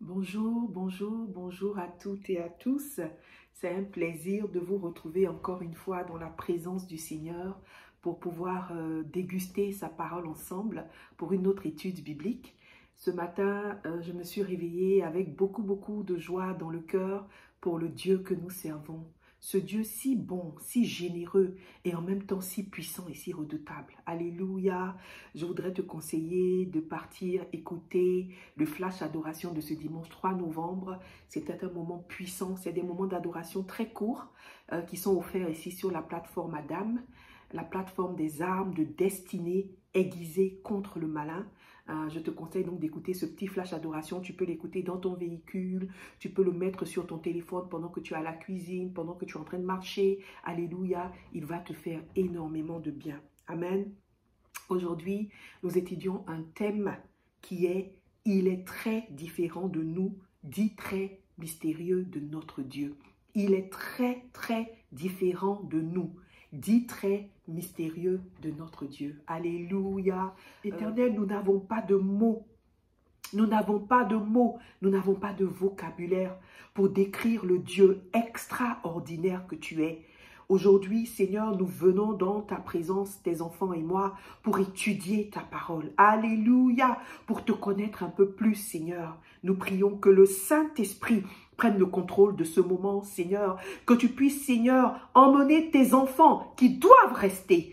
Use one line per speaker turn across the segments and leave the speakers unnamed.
Bonjour, bonjour, bonjour à toutes et à tous. C'est un plaisir de vous retrouver encore une fois dans la présence du Seigneur pour pouvoir déguster sa parole ensemble pour une autre étude biblique. Ce matin, je me suis réveillée avec beaucoup de joie dans le cœur pour le Dieu que nous servons. Ce Dieu si bon, si généreux et en même temps si puissant et si redoutable. Alléluia. Je voudrais te conseiller de partir écouter le flash adoration de ce dimanche 3 novembre. C'était un moment puissant. C'est des moments d'adoration très courts qui sont offerts ici sur la plateforme Adam, la plateforme des armes de destinée aiguisées contre le malin. Je te conseille donc d'écouter ce petit flash adoration. Tu peux l'écouter dans ton véhicule, tu peux le mettre sur ton téléphone pendant que tu es à la cuisine, pendant que tu es en train de marcher. Alléluia, il va te faire énormément de bien. Amen. Aujourd'hui, nous étudions un thème qui est « Il est très différent de nous, dit très mystérieux de notre Dieu ». Il est très différent de nous, dit très mystérieux de notre Dieu. Alléluia. Éternel, nous n'avons pas de mots. Nous n'avons pas de mots, nous n'avons pas de vocabulaire pour décrire le Dieu extraordinaire que tu es. Aujourd'hui, Seigneur, nous venons dans ta présence, tes enfants et moi, pour étudier ta parole. Alléluia, pour te connaître un peu plus, Seigneur. Nous prions que le Saint-Esprit prenne le contrôle de ce moment, Seigneur. Que tu puisses, Seigneur, emmener tes enfants qui doivent rester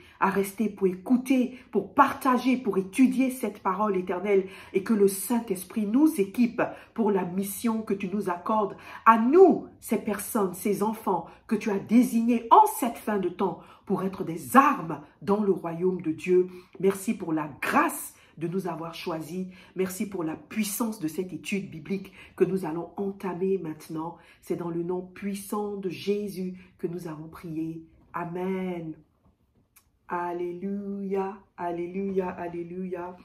pour écouter, pour partager, pour étudier cette parole éternelle et que le Saint-Esprit nous équipe pour la mission que tu nous accordes. À nous, ces personnes, ces enfants que tu as désignés en cette fin de temps pour être des armes dans le royaume de Dieu. Merci pour la grâce de nous avoir choisis. Merci pour la puissance de cette étude biblique que nous allons entamer maintenant. C'est dans le nom puissant de Jésus que nous avons prié. Amen. Alléluia, alléluia, alléluia.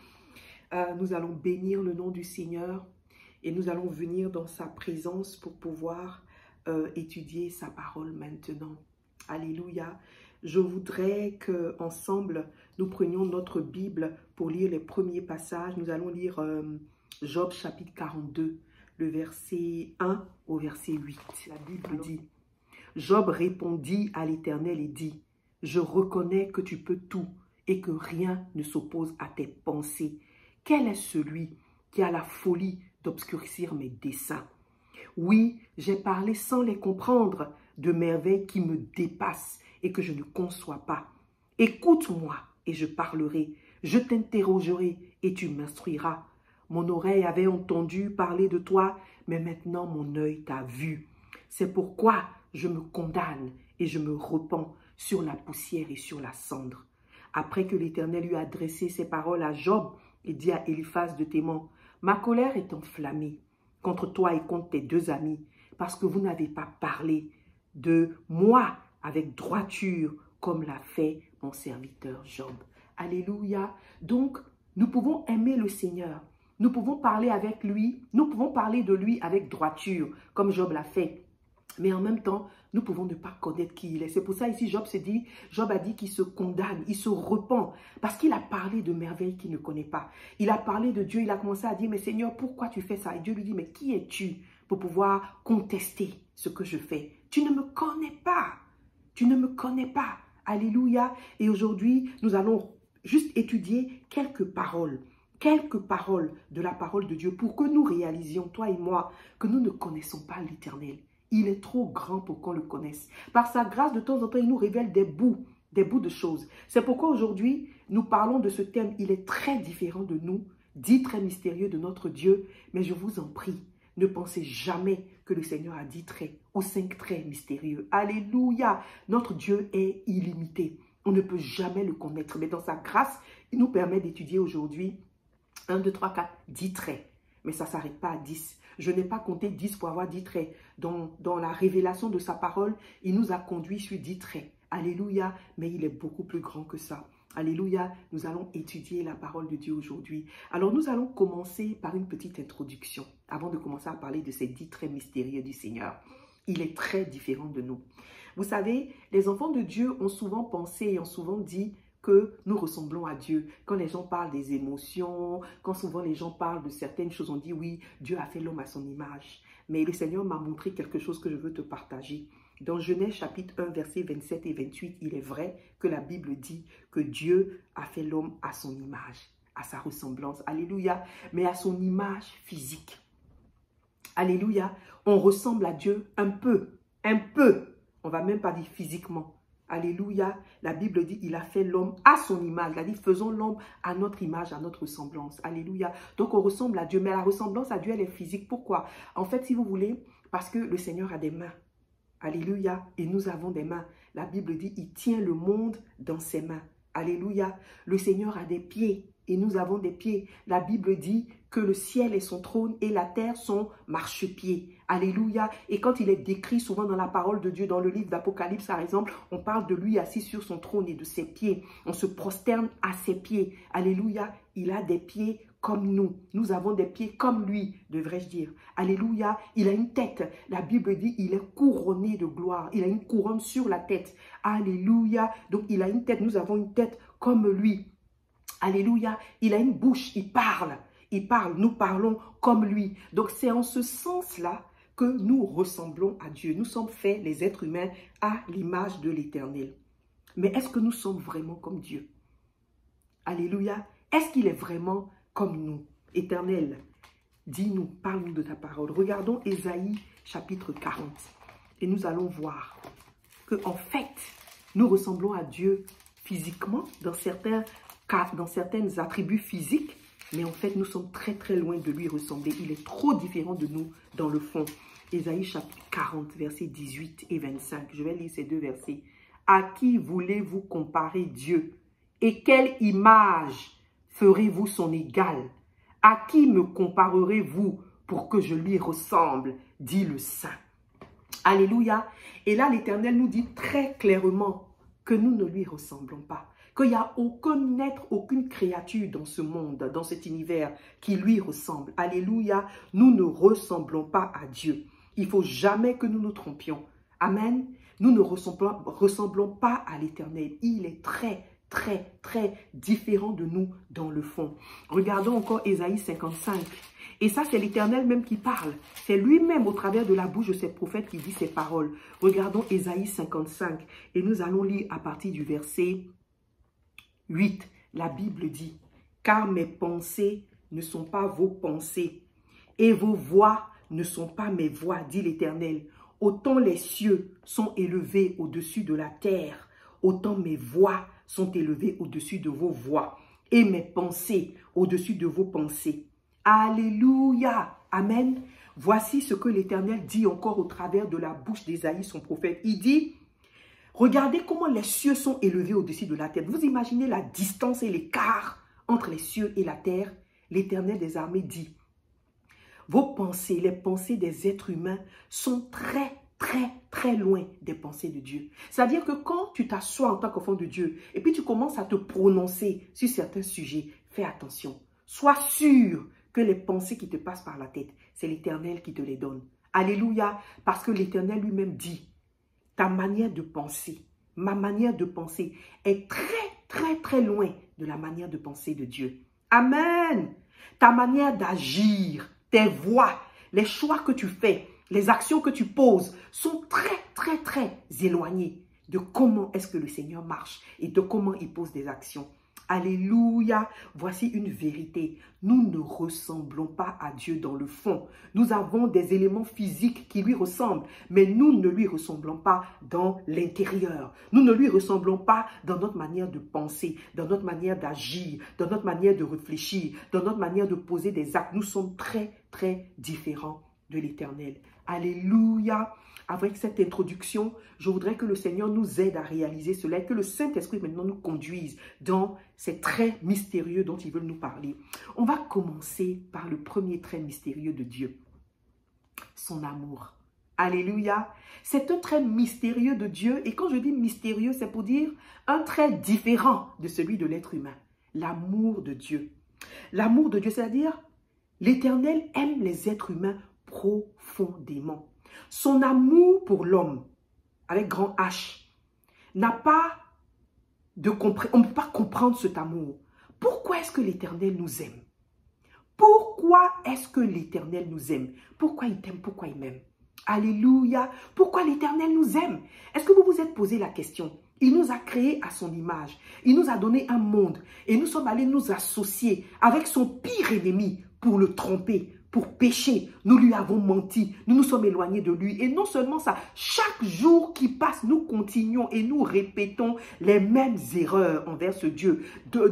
Nous allons bénir le nom du Seigneur et nous allons venir dans sa présence pour pouvoir étudier sa parole maintenant. Alléluia. Je voudrais qu'ensemble, nous prenions notre Bible pour lire les premiers passages. Nous allons lire Job chapitre 42, le verset 1 au verset 8. La Bible dit, « Job répondit à l'Éternel et dit, « Je reconnais que tu peux tout et que rien ne s'oppose à tes pensées. Quel est celui qui a la folie d'obscurcir mes desseins? Oui, j'ai parlé sans les comprendre de merveilles qui me dépassent et que je ne conçois pas. Écoute-moi et je parlerai, je t'interrogerai et tu m'instruiras. Mon oreille avait entendu parler de toi, mais maintenant mon œil t'a vu. C'est pourquoi je me condamne et je me repens sur la poussière et sur la cendre. » Après que l'Éternel lui a adressé ces paroles à Job, il dit à Éliphaz de Théman, « Ma colère est enflammée contre toi et contre tes deux amis, parce que vous n'avez pas parlé de moi avec droiture, comme l'a fait mon serviteur Job. » Alléluia. Donc, nous pouvons aimer le Seigneur. Nous pouvons parler avec lui. Nous pouvons parler de lui avec droiture, comme Job l'a fait. Mais en même temps, nous pouvons ne pas connaître qui il est. C'est pour ça ici, Job a dit qu'il se condamne, il se repent, parce qu'il a parlé de merveilles qu'il ne connaît pas. Il a parlé de Dieu, il a commencé à dire, mais Seigneur, pourquoi tu fais ça? Et Dieu lui dit, mais qui es-tu pour pouvoir contester ce que je fais? Tu ne me connais pas. Tu ne me connais pas. Alléluia. Et aujourd'hui, nous allons juste étudier quelques paroles de la parole de Dieu pour que nous réalisions, toi et moi, que nous ne connaissons pas l'Éternel. Il est trop grand pour qu'on le connaisse. Par sa grâce, de temps en temps, il nous révèle des bouts de choses. C'est pourquoi aujourd'hui, nous parlons de ce thème. Il est très différent de nous, dit très mystérieux de notre Dieu. Mais je vous en prie, ne pensez jamais que le Seigneur a 10 traits ou 5 traits mystérieux. Alléluia! Notre Dieu est illimité. On ne peut jamais le connaître. Mais dans sa grâce, il nous permet d'étudier aujourd'hui 1, 2, 3, 4, 10 traits. Mais ça ne s'arrête pas à 10. Je n'ai pas compté 10 pour avoir 10 traits. Dans la révélation de sa parole, il nous a conduits sur 10 traits. Alléluia, mais il est beaucoup plus grand que ça. Alléluia, nous allons étudier la parole de Dieu aujourd'hui. Alors nous allons commencer par une petite introduction, avant de commencer à parler de ces 10 traits mystérieux du Seigneur. Il est très différent de nous. Vous savez, les enfants de Dieu ont souvent pensé et ont souvent dit que nous ressemblons à Dieu. Quand les gens parlent des émotions, quand souvent les gens parlent de certaines choses, on dit oui, Dieu a fait l'homme à son image. Mais le Seigneur m'a montré quelque chose que je veux te partager. Dans Genèse chapitre 1, versets 27 et 28, il est vrai que la Bible dit que Dieu a fait l'homme à son image, à sa ressemblance. Alléluia. Mais à son image physique. Alléluia. On ressemble à Dieu un peu. Un peu. On ne va même pas dire physiquement. Alléluia. La Bible dit il a fait l'homme à son image. Il a dit faisons l'homme à notre image, à notre ressemblance. Alléluia. Donc on ressemble à Dieu. Mais la ressemblance à Dieu, elle est physique. Pourquoi? En fait, si vous voulez, parce que le Seigneur a des mains. Alléluia. Et nous avons des mains. La Bible dit il tient le monde dans ses mains. Alléluia. Le Seigneur a des pieds. Et nous avons des pieds. La Bible dit que le ciel est son trône et la terre son marchepied. Alléluia. Et quand il est décrit souvent dans la parole de Dieu, dans le livre d'Apocalypse par exemple, on parle de lui assis sur son trône et de ses pieds. On se prosterne à ses pieds. Alléluia. Il a des pieds comme nous. Nous avons des pieds comme lui, devrais-je dire. Alléluia. Il a une tête. La Bible dit il est couronné de gloire. Il a une couronne sur la tête. Alléluia. Donc il a une tête. Nous avons une tête comme lui. Alléluia. Il a une bouche. Il parle. Il parle. Nous parlons comme lui. Donc c'est en ce sens-là que nous ressemblons à Dieu. Nous sommes faits, les êtres humains, à l'image de l'Éternel. Mais est-ce que nous sommes vraiment comme Dieu? Alléluia. Est-ce qu'il est vraiment comme nous? Éternel, dis-nous, parle-nous de ta parole. Regardons Ésaïe chapitre 40. Et nous allons voir que en fait, nous ressemblons à Dieu physiquement, dans certains cas, dans certains attributs physiques, mais en fait, nous sommes très très loin de lui ressembler. Il est trop différent de nous dans le fond. Ésaïe chapitre 40, versets 18 et 25. Je vais lire ces deux versets. À qui voulez-vous comparer Dieu? Et quelle image ferez-vous son égal? À qui me comparerez-vous pour que je lui ressemble? Dit le Saint. Alléluia. Et là, l'Éternel nous dit très clairement que nous ne lui ressemblons pas. Qu'il n'y a aucun être, aucune créature dans ce monde, dans cet univers qui lui ressemble. Alléluia. Nous ne ressemblons pas à Dieu. Il ne faut jamais que nous nous trompions. Amen. Nous ne ressemblons pas à l'Éternel. Il est très, très, très différent de nous dans le fond. Regardons encore Ésaïe 55. Et ça, c'est l'Éternel même qui parle. C'est lui-même au travers de la bouche de ses prophètes qui dit ces paroles. Regardons Ésaïe 55. Et nous allons lire à partir du verset 8. La Bible dit, « Car mes pensées ne sont pas vos pensées, et vos voix ne sont pas mes voix, dit l'Éternel. Autant les cieux sont élevés au-dessus de la terre, autant mes voix sont élevées au-dessus de vos voix, et mes pensées au-dessus de vos pensées. » Alléluia. Amen. Voici ce que l'Éternel dit encore au travers de la bouche d'Ésaïe, son prophète. Il dit, regardez comment les cieux sont élevés au-dessus de la terre. Vous imaginez la distance et l'écart entre les cieux et la terre? L'Éternel des armées dit, vos pensées, les pensées des êtres humains sont très, très, très loin des pensées de Dieu. C'est-à-dire que quand tu t'assois en tant qu'enfant de Dieu et puis tu commences à te prononcer sur certains sujets, fais attention. Sois sûr que les pensées qui te passent par la tête, c'est l'Éternel qui te les donne. Alléluia, parce que l'Éternel lui-même dit, ta manière de penser, ma manière de penser est très, très, très loin de la manière de penser de Dieu. Amen. Ta manière d'agir, tes voix, les choix que tu fais, les actions que tu poses sont très, très, très éloignées de comment est-ce que le Seigneur marche et de comment il pose des actions. Alléluia. Voici une vérité. Nous ne ressemblons pas à Dieu dans le fond. Nous avons des éléments physiques qui lui ressemblent, mais nous ne lui ressemblons pas dans l'intérieur. Nous ne lui ressemblons pas dans notre manière de penser, dans notre manière d'agir, dans notre manière de réfléchir, dans notre manière de poser des actes. Nous sommes très, très différents de l'Éternel. Alléluia. Avec cette introduction, je voudrais que le Seigneur nous aide à réaliser cela et que le Saint-Esprit maintenant nous conduise dans ces traits mystérieux dont il veut nous parler. On va commencer par le premier trait mystérieux de Dieu, son amour. Alléluia. C'est un trait mystérieux de Dieu et quand je dis mystérieux, c'est pour dire un trait différent de celui de l'être humain. L'amour de Dieu. L'amour de Dieu, c'est-à-dire l'Éternel aime les êtres humains profondément. Son amour pour l'homme, avec grand H, n'a pas on ne peut pas comprendre cet amour. Pourquoi est-ce que l'Éternel nous aime? Pourquoi est-ce que l'Éternel nous aime? Pourquoi il t'aime? Pourquoi il m'aime? Alléluia. Pourquoi l'Éternel nous aime? Est-ce que vous vous êtes posé la question? Il nous a créés à son image. Il nous a donné un monde. Et nous sommes allés nous associer avec son pire ennemi pour le tromper, pour pécher. Nous lui avons menti. Nous nous sommes éloignés de lui. Et non seulement ça, chaque jour qui passe, nous continuons et nous répétons les mêmes erreurs envers ce Dieu,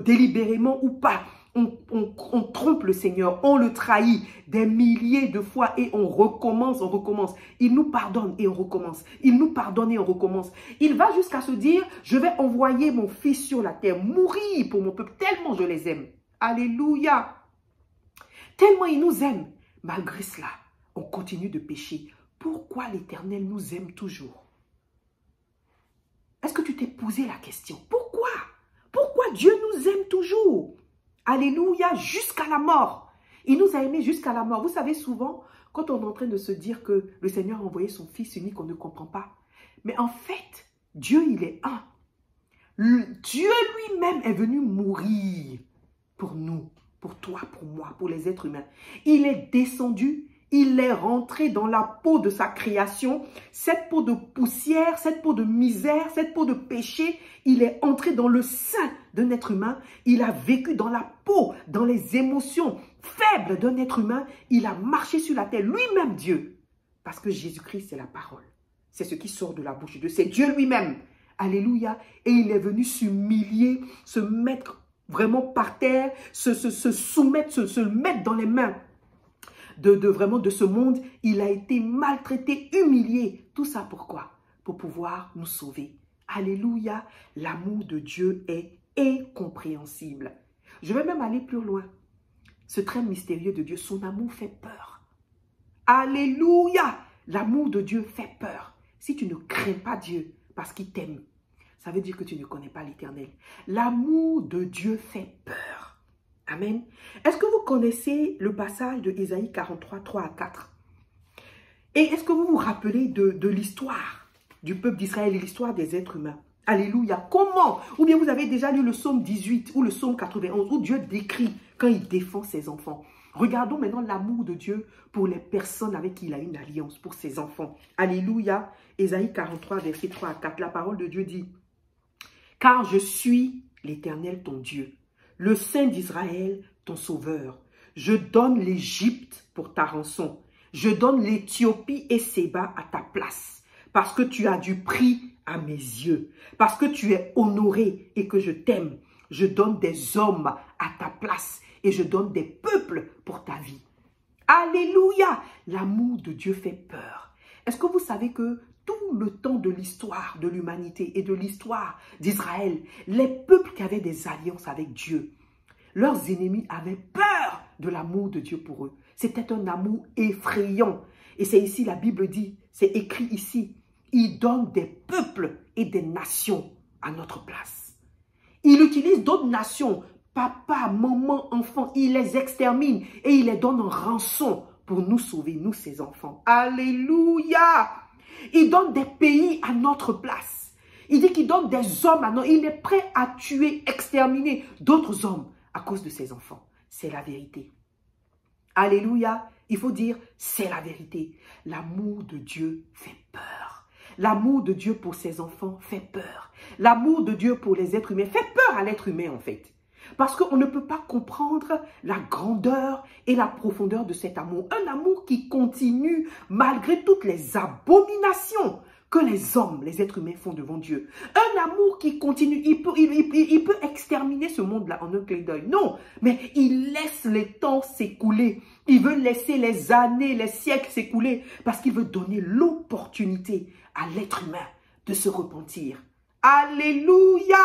délibérément ou pas. On trompe le Seigneur, on le trahit des milliers de fois et on recommence, on recommence. Il nous pardonne et on recommence. Il nous pardonne et on recommence. Il va jusqu'à se dire, je vais envoyer mon fils sur la terre, mourir pour mon peuple, tellement je les aime. Alléluia. Tellement il nous aime. Malgré cela, on continue de pécher. Pourquoi l'Éternel nous aime toujours? Est-ce que tu t'es posé la question? Pourquoi? Pourquoi Dieu nous aime toujours? Alléluia, jusqu'à la mort. Il nous a aimés jusqu'à la mort. Vous savez, souvent, quand on est en train de se dire que le Seigneur a envoyé son Fils unique, on ne comprend pas. Mais en fait, Dieu, il est un. Dieu lui-même est venu mourir pour nous, pour toi, pour moi, pour les êtres humains. Il est descendu, il est rentré dans la peau de sa création, cette peau de poussière, cette peau de misère, cette peau de péché. Il est entré dans le sein d'un être humain. Il a vécu dans la peau, dans les émotions faibles d'un être humain. Il a marché sur la terre, lui-même Dieu. Parce que Jésus-Christ, c'est la parole. C'est ce qui sort de la bouche de Dieu. C'est Dieu lui-même. Alléluia. Et il est venu s'humilier, se mettre vraiment par terre, se soumettre, se mettre dans les mains vraiment de ce monde. Il a été maltraité, humilié. Tout ça pourquoi? Pour pouvoir nous sauver. Alléluia. L'amour de Dieu est incompréhensible. Je vais même aller plus loin. Ce très mystérieux de Dieu, son amour fait peur. Alléluia. L'amour de Dieu fait peur. Si tu ne crains pas Dieu parce qu'il t'aime, ça veut dire que tu ne connais pas l'Éternel. L'amour de Dieu fait peur. Amen. Est-ce que vous connaissez le passage de Isaïe 43, 3 à 4? Et est-ce que vous vous rappelez de l'histoire du peuple d'Israël et l'histoire des êtres humains? Alléluia. Comment? Ou bien vous avez déjà lu le psaume 18 ou le psaume 91 où Dieu décrit quand il défend ses enfants. Regardons maintenant l'amour de Dieu pour les personnes avec qui il a une alliance, pour ses enfants. Alléluia. Isaïe 43, verset 3 à 4. La parole de Dieu dit: car je suis l'Éternel ton Dieu, le Saint d'Israël ton sauveur. Je donne l'Égypte pour ta rançon. Je donne l'Éthiopie et Séba à ta place. Parce que tu as du prix à mes yeux. Parce que tu es honoré et que je t'aime. Je donne des hommes à ta place. Et je donne des peuples pour ta vie. Alléluia! L'amour de Dieu fait peur. Est-ce que vous savez que tout le temps de l'histoire de l'humanité et de l'histoire d'Israël, les peuples qui avaient des alliances avec Dieu, leurs ennemis avaient peur de l'amour de Dieu pour eux. C'était un amour effrayant. Et c'est ici, la Bible dit, c'est écrit ici, il donne des peuples et des nations à notre place. Il utilise d'autres nations, papa, maman, enfants, il les extermine et il les donne en rançon pour nous sauver, nous ses enfants. Alléluia! Il donne des pays à notre place. Il dit qu'il donne des hommes à nous. Il est prêt à tuer, exterminer d'autres hommes à cause de ses enfants. C'est la vérité. Alléluia. Il faut dire, c'est la vérité. L'amour de Dieu fait peur. L'amour de Dieu pour ses enfants fait peur. L'amour de Dieu pour les êtres humains fait peur à l'être humain en fait. Parce qu'on ne peut pas comprendre la grandeur et la profondeur de cet amour. Un amour qui continue malgré toutes les abominations que les hommes, les êtres humains font devant Dieu. Un amour qui continue. Il peut exterminer ce monde-là en un clin d'œil. Non, mais il laisse les temps s'écouler. Il veut laisser les années, les siècles s'écouler parce qu'il veut donner l'opportunité à l'être humain de se repentir. Alléluia!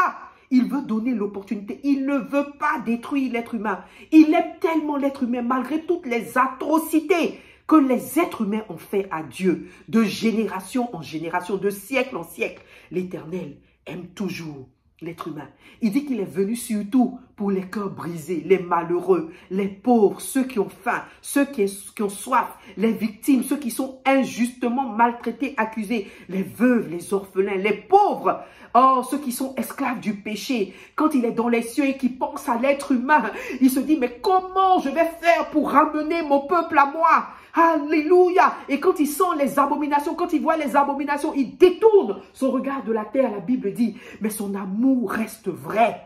Il veut donner l'opportunité. Il ne veut pas détruire l'être humain. Il aime tellement l'être humain malgré toutes les atrocités que les êtres humains ont fait à Dieu. De génération en génération, de siècle en siècle. L'Éternel aime toujours l'être humain. Il dit qu'il est venu surtout pour les cœurs brisés, les malheureux, les pauvres, ceux qui ont faim, ceux qui ont soif, les victimes, ceux qui sont injustement maltraités, accusés, les veuves, les orphelins, les pauvres, oh, ceux qui sont esclaves du péché. Quand il est dans les cieux et qu'il pense à l'être humain, il se dit, mais comment je vais faire pour ramener mon peuple à moi? Alléluia. Et quand il sent les abominations, quand il voit les abominations, il détourne son regard de la terre. La Bible dit, mais son amour reste vrai.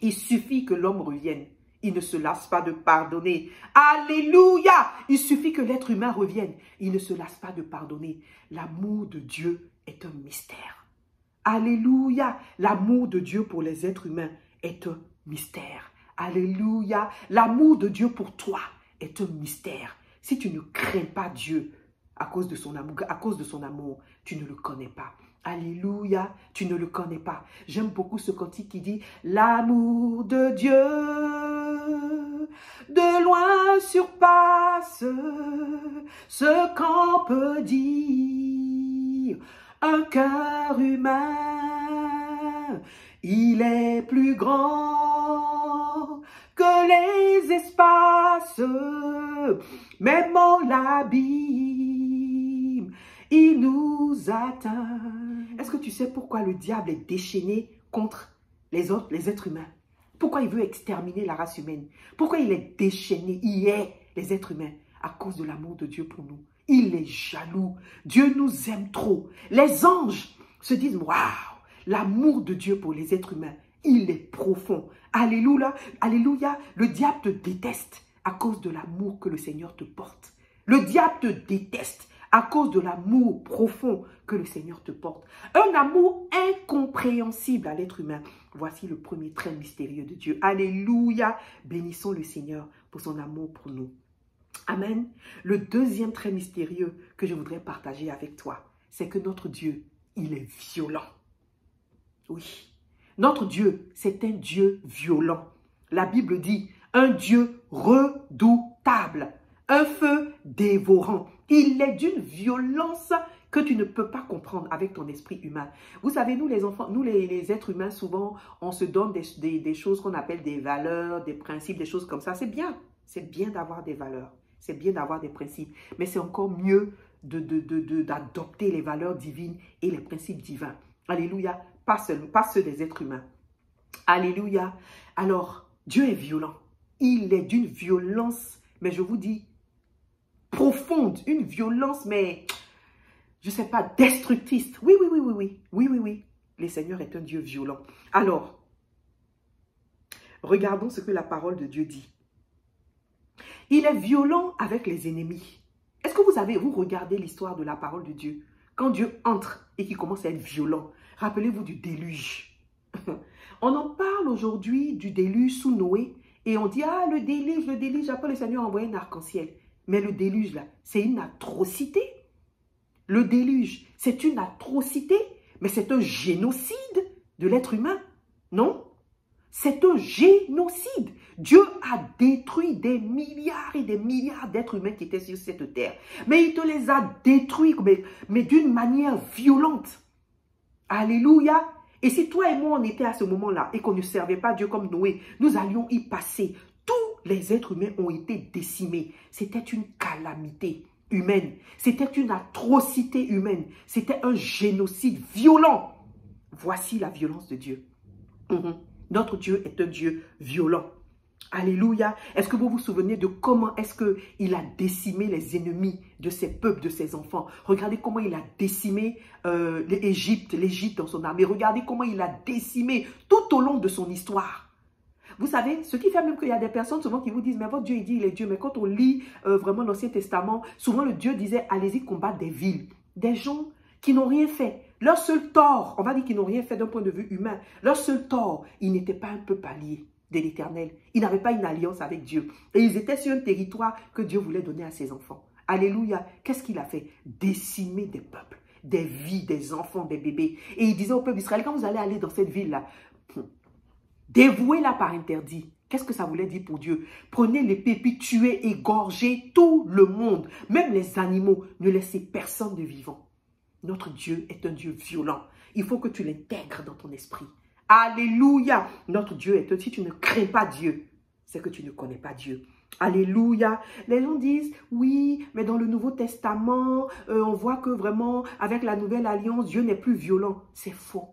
Il suffit que l'homme revienne. Il ne se lasse pas de pardonner. Alléluia. Il suffit que l'être humain revienne. Il ne se lasse pas de pardonner. L'amour de Dieu est un mystère. Alléluia. L'amour de Dieu pour les êtres humains est un mystère. Alléluia. L'amour de Dieu pour toi est un mystère. Si tu ne crains pas Dieu à cause de son amour, tu ne le connais pas. Alléluia, tu ne le connais pas. J'aime beaucoup ce cantique qui dit « L'amour de Dieu de loin surpasse ce qu'on peut dire. Un cœur humain, il est plus grand que les espaces, même en l'abîme, il nous atteint. » Est-ce que tu sais pourquoi le diable est déchaîné contre les êtres humains? Pourquoi il veut exterminer la race humaine? Pourquoi il est déchaîné, il est les êtres humains? À cause de l'amour de Dieu pour nous. Il est jaloux. Dieu nous aime trop. Les anges se disent, waouh, l'amour de Dieu pour les êtres humains, il est profond. Alléluia, alléluia. Le diable te déteste à cause de l'amour que le Seigneur te porte. Le diable te déteste à cause de l'amour profond que le Seigneur te porte. Un amour incompréhensible à l'être humain. Voici le premier trait mystérieux de Dieu. Alléluia. Bénissons le Seigneur pour son amour pour nous. Amen. Le deuxième trait mystérieux que je voudrais partager avec toi, c'est que notre Dieu, il est violent. Oui. Notre Dieu, c'est un Dieu violent. La Bible dit, un Dieu redoutable, un feu dévorant. Il est d'une violence que tu ne peux pas comprendre avec ton esprit humain. Vous savez, nous les enfants, nous les êtres humains, souvent, on se donne des choses qu'on appelle des valeurs, des principes, des choses comme ça. C'est bien d'avoir des valeurs, c'est bien d'avoir des principes, mais c'est encore mieux d'adopter les valeurs divines et les principes divins. Alléluia, pas ceux des êtres humains. Alléluia. Alors, Dieu est violent. Il est d'une violence, mais je vous dis, profonde, une violence, mais je ne sais pas, destructrice. Oui. Le Seigneur est un Dieu violent. Alors, regardons ce que la parole de Dieu dit. Il est violent avec les ennemis. Est-ce que vous regardez l'histoire de la parole de Dieu? Quand Dieu entre et qu'il commence à être violent, rappelez-vous du déluge. On en parle aujourd'hui du déluge sous Noé et on dit, ah, le déluge, après le Seigneur a envoyé un arc-en-ciel. Mais le déluge, là, c'est une atrocité. Le déluge, c'est une atrocité, mais c'est un génocide de l'être humain. Non? C'est un génocide. Dieu a détruit des milliards et des milliards d'êtres humains qui étaient sur cette terre. Mais il te les a détruits, mais d'une manière violente. Alléluia. Et si toi et moi, on était à ce moment-là et qu'on ne servait pas Dieu comme Noé, nous allions y passer. Tous les êtres humains ont été décimés. C'était une calamité humaine. C'était une atrocité humaine. C'était un génocide violent. Voici la violence de Dieu. Notre Dieu est un Dieu violent. Alléluia. Est-ce que vous vous souvenez de comment est-ce qu'il a décimé les ennemis de ses peuples, de ses enfants? Regardez comment il a décimé l'Égypte dans son armée. Regardez comment il a décimé tout au long de son histoire. Vous savez, ce qui fait même qu'il y a des personnes souvent qui vous disent, mais votre Dieu, il dit, il est Dieu. Mais quand on lit vraiment l'Ancien Testament, souvent le Dieu disait, allez-y combattre des villes. Des gens qui n'ont rien fait. Leur seul tort, on va dire qu'ils n'ont rien fait d'un point de vue humain. Leur seul tort, ils n'étaient pas un peuple allié de l'Éternel. Ils n'avaient pas une alliance avec Dieu. Et ils étaient sur un territoire que Dieu voulait donner à ses enfants. Alléluia. Qu'est-ce qu'il a fait? Décimer des peuples, des vies, des enfants, des bébés. Et il disait au peuple d'Israël, quand vous allez aller dans cette ville-là, dévouez-la par interdit. Qu'est-ce que ça voulait dire pour Dieu? Prenez l'épée, puis tuez, égorgez tout le monde. Même les animaux, ne laissez personne de vivant. Notre Dieu est un Dieu violent. Il faut que tu l'intègres dans ton esprit. Alléluia. Notre Dieu est, si tu ne crains pas Dieu, c'est que tu ne connais pas Dieu. Alléluia. Les gens disent, oui, mais dans le Nouveau Testament, on voit que vraiment, avec la Nouvelle Alliance, Dieu n'est plus violent. C'est faux.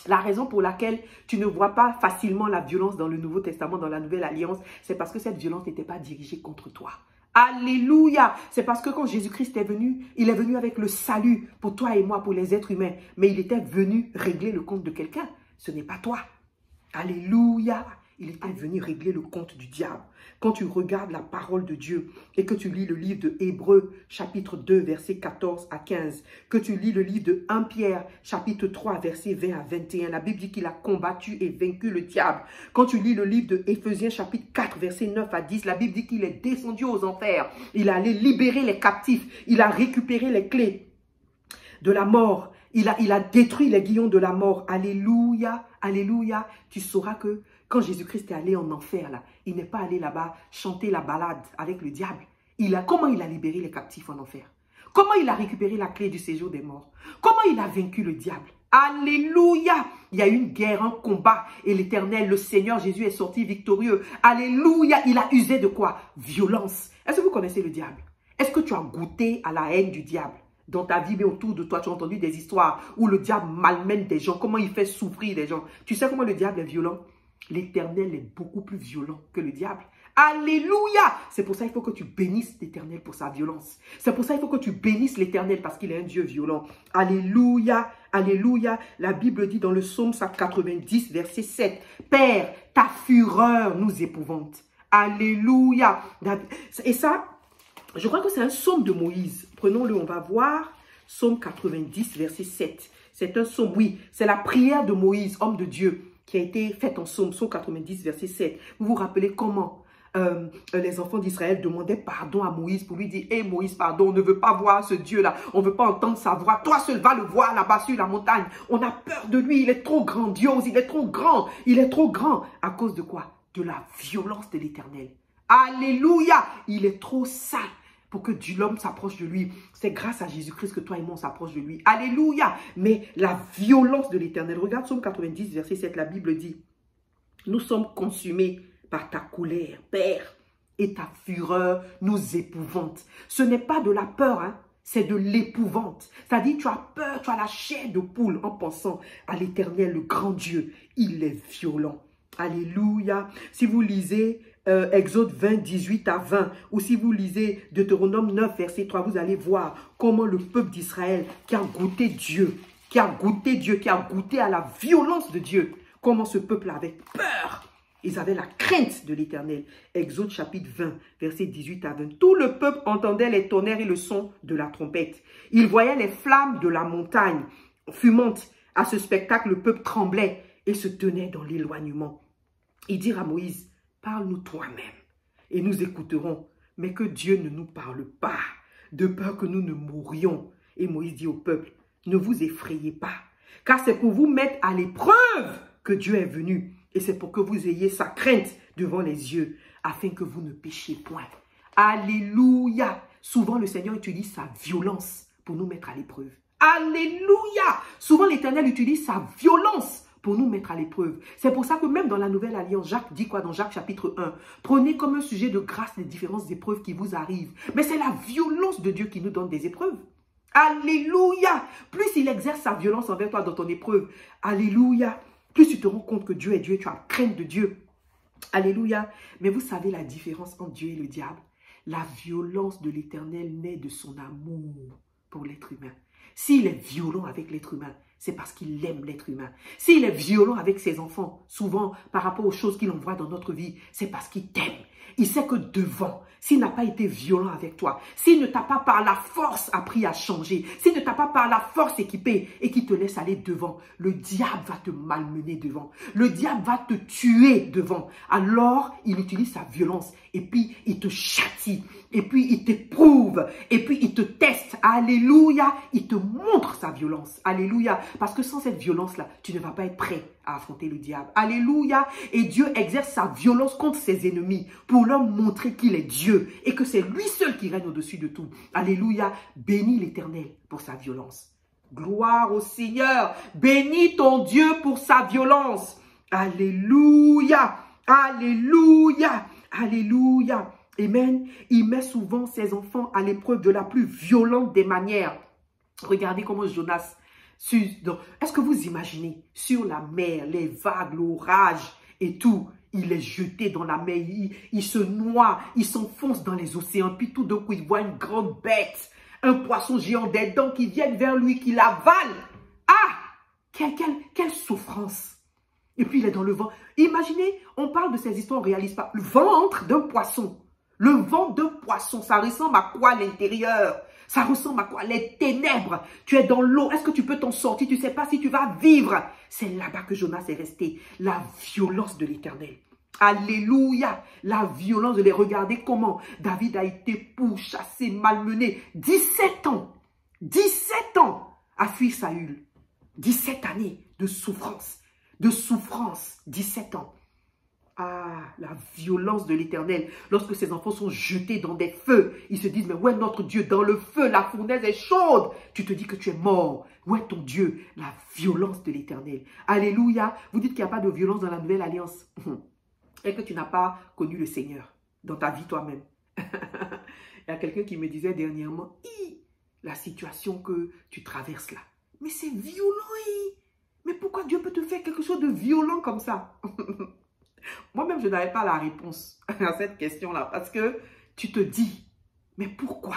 La raison pour laquelle tu ne vois pas facilement la violence dans le Nouveau Testament, dans la Nouvelle Alliance, c'est parce que cette violence n'était pas dirigée contre toi. Alléluia. C'est parce que quand Jésus-Christ est venu, il est venu avec le salut pour toi et moi, pour les êtres humains. Mais il était venu régler le compte de quelqu'un. Ce n'est pas toi. Alléluia. Il était venu régler le compte du diable. Quand tu regardes la parole de Dieu et que tu lis le livre de Hébreux, chapitre 2, versets 14 à 15, que tu lis le livre de 1 Pierre, chapitre 3, versets 20 à 21, la Bible dit qu'il a combattu et vaincu le diable. Quand tu lis le livre de Éphésiens, chapitre 4, versets 9 à 10, la Bible dit qu'il est descendu aux enfers. Il a allé libérer les captifs. Il a récupéré les clés de la mort. Il a détruit les guillons de la mort. Alléluia, alléluia. Tu sauras que quand Jésus-Christ est allé en enfer, là, il n'est pas allé là-bas chanter la balade avec le diable. Comment il a libéré les captifs en enfer? Comment il a récupéré la clé du séjour des morts? Comment il a vaincu le diable? Alléluia! Il y a eu une guerre, un combat, et l'Éternel, le Seigneur Jésus est sorti victorieux. Alléluia! Il a usé de quoi? Violence. Est-ce que vous connaissez le diable? Est-ce que tu as goûté à la haine du diable? Dans ta vie, mais autour de toi, tu as entendu des histoires où le diable malmène des gens, comment il fait souffrir des gens. Tu sais comment le diable est violent? L'Éternel est beaucoup plus violent que le diable. Alléluia! C'est pour ça qu'il faut que tu bénisses l'Éternel pour sa violence. C'est pour ça qu'il faut que tu bénisses l'Éternel parce qu'il est un Dieu violent. Alléluia! Alléluia! La Bible dit dans le psaume 90, verset 7, « Père, ta fureur nous épouvante. » Alléluia! Et ça, je crois que c'est un psaume de Moïse. Prenons-le, on va voir. Psaume 90, verset 7. C'est un psaume, oui, c'est la prière de Moïse, homme de Dieu, qui a été faite en psaume 90, verset 7. Vous vous rappelez comment les enfants d'Israël demandaient pardon à Moïse pour lui dire, « Hé Moïse, pardon, on ne veut pas voir ce Dieu-là, on ne veut pas entendre sa voix. Toi seul va le voir là-bas sur la montagne. On a peur de lui, il est trop grandiose, il est trop grand. Il est trop grand. » À cause de quoi? De la violence de l'Éternel. Alléluia! Il est trop saint pour que l'homme s'approche de lui. C'est grâce à Jésus-Christ que toi et moi on s'approche de lui. Alléluia! Mais la violence de l'Éternel. Regarde Psaume 90, verset 7, la Bible dit, « Nous sommes consumés par ta colère, Père, et ta fureur nous épouvante. » Ce n'est pas de la peur, hein, c'est de l'épouvante. C'est-à-dire, tu as peur, tu as la chair de poule en pensant à l'Éternel, le grand Dieu. Il est violent. Alléluia. Si vous lisez Exode 20, 18 à 20, ou si vous lisez Deutéronome 9, verset 3, vous allez voir comment le peuple d'Israël qui a goûté Dieu, qui a goûté à la violence de Dieu, comment ce peuple avait peur. Ils avaient la crainte de l'Éternel. Exode chapitre 20, verset 18 à 20. Tout le peuple entendait les tonnerres et le son de la trompette. Il voyait les flammes de la montagne fumante. À ce spectacle, le peuple tremblait et se tenait dans l'éloignement. Ils dirent à Moïse, « Parle-nous toi-même et nous écouterons, mais que Dieu ne nous parle pas, de peur que nous ne mourions. » Et Moïse dit au peuple, « Ne vous effrayez pas, car c'est pour vous mettre à l'épreuve que Dieu est venu, et c'est pour que vous ayez sa crainte devant les yeux, afin que vous ne péchiez point. » Alléluia! Souvent le Seigneur utilise sa violence pour nous mettre à l'épreuve. Alléluia! Souvent l'Éternel utilise sa violence pour nous mettre à l'épreuve. C'est pour ça que même dans la Nouvelle Alliance, Jacques dit quoi dans Jacques chapitre 1? Prenez comme un sujet de grâce les différentes épreuves qui vous arrivent. Mais c'est la violence de Dieu qui nous donne des épreuves. Alléluia! Plus il exerce sa violence envers toi dans ton épreuve, alléluia, plus tu te rends compte que Dieu est Dieu, tu as crainte de Dieu. Alléluia! Mais vous savez la différence entre Dieu et le diable? La violence de l'Éternel naît de son amour pour l'être humain. S'il est violent avec l'être humain, c'est parce qu'il aime l'être humain. S'il est violent avec ses enfants, souvent par rapport aux choses qu'il envoie dans notre vie, c'est parce qu'il t'aime. Il sait que devant, s'il n'a pas été violent avec toi, s'il ne t'a pas par la force appris à changer, s'il ne t'a pas par la force équipé et qu'il te laisse aller devant, le diable va te malmener devant. Le diable va te tuer devant. Alors, il utilise sa violence et puis il te châtie, et puis il t'éprouve, et puis il te teste. Alléluia, il te montre sa violence. Alléluia, parce que sans cette violence-là, tu ne vas pas être prêt à affronter le diable. Alléluia, et Dieu exerce sa violence contre ses ennemis pour leur montrer qu'il est Dieu et que c'est lui seul qui règne au-dessus de tout. Alléluia, bénis l'Éternel pour sa violence. Gloire au Seigneur. Bénis ton Dieu pour sa violence. Alléluia. Alléluia. Alléluia. Amen. Il met souvent ses enfants à l'épreuve de la plus violente des manières. Regardez comment Jonas, est-ce que vous imaginez, sur la mer, les vagues, l'orage et tout, il est jeté dans la mer, il se noie, il s'enfonce dans les océans, puis tout d'un coup, il voit une grande bête, un poisson géant, des dents qui viennent vers lui, qui l'avale. Ah! Quelle souffrance! Et puis, il est dans le vent. Imaginez, on parle de ces histoires, on ne réalise pas. Le ventre d'un poisson. Le ventre d'un poisson, ça ressemble à quoi à l'intérieur? Ça ressemble à quoi? Les ténèbres. Tu es dans l'eau. Est-ce que tu peux t'en sortir? Tu ne sais pas si tu vas vivre. C'est là-bas que Jonas est resté. La violence de l'Éternel. Alléluia. La violence de les regarder comment David a été pourchassé, malmené. 17 ans. 17 ans à fuir Saül. 17 années de souffrance. De souffrance. 17 ans. Ah, la violence de l'Éternel. Lorsque ses enfants sont jetés dans des feux, ils se disent, mais où est notre Dieu? Dans le feu, la fournaise est chaude. Tu te dis que tu es mort. Où est ton Dieu? La violence de l'Éternel. Alléluia. Vous dites qu'il n'y a pas de violence dans la nouvelle alliance. Et que tu n'as pas connu le Seigneur dans ta vie toi-même. Il y a quelqu'un qui me disait dernièrement, la situation que tu traverses là. Mais c'est violent. Mais pourquoi Dieu peut te faire quelque chose de violent comme ça? Moi-même, je n'avais pas la réponse à cette question-là. Parce que tu te dis, mais pourquoi?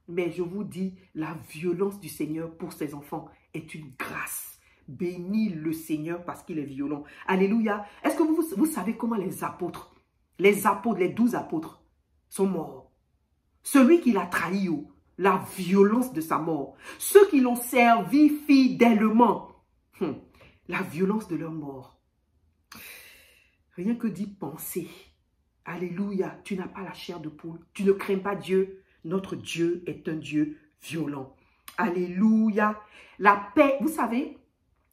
Mais je vous dis, la violence du Seigneur pour ses enfants est une grâce. Bénis le Seigneur parce qu'il est violent. Alléluia. Est-ce que vous savez comment les apôtres, les 12 apôtres, sont morts? Celui qui l'a trahi, la violence de sa mort. Ceux qui l'ont servi fidèlement, la violence de leur mort. Rien que d'y penser. Alléluia. Tu n'as pas la chair de poule. Tu ne crains pas Dieu. Notre Dieu est un Dieu violent. Alléluia. La paix. Vous savez,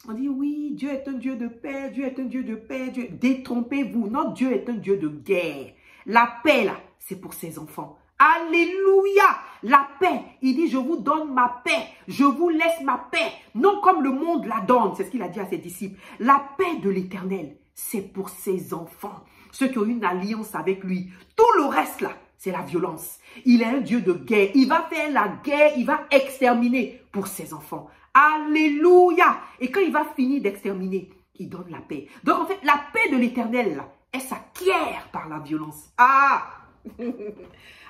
on dit oui, Dieu est un Dieu de paix. Dieu est un Dieu de paix. Détrompez-vous. Notre Dieu est un Dieu de guerre. La paix, là, c'est pour ses enfants. Alléluia. La paix. Il dit, je vous donne ma paix. Je vous laisse ma paix. Non comme le monde la donne. C'est ce qu'il a dit à ses disciples. La paix de l'Éternel, c'est pour ses enfants, ceux qui ont une alliance avec lui. Tout le reste là, c'est la violence. Il est un Dieu de guerre. Il va faire la guerre, il va exterminer pour ses enfants. Alléluia. Et quand il va finir d'exterminer, il donne la paix. Donc en fait, la paix de l'Éternel, elle s'acquiert par la violence. Ah.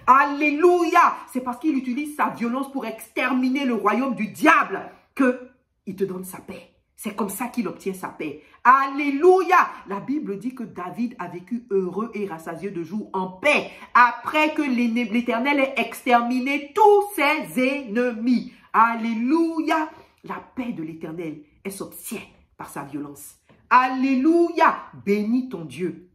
Alléluia. C'est parce qu'il utilise sa violence pour exterminer le royaume du diable qu'il te donne sa paix. C'est comme ça qu'il obtient sa paix. Alléluia. La Bible dit que David a vécu heureux et rassasié de jours en paix après que l'Éternel ait exterminé tous ses ennemis. Alléluia. La paix de l'Éternel, elle s'obtient par sa violence. Alléluia. Bénis ton Dieu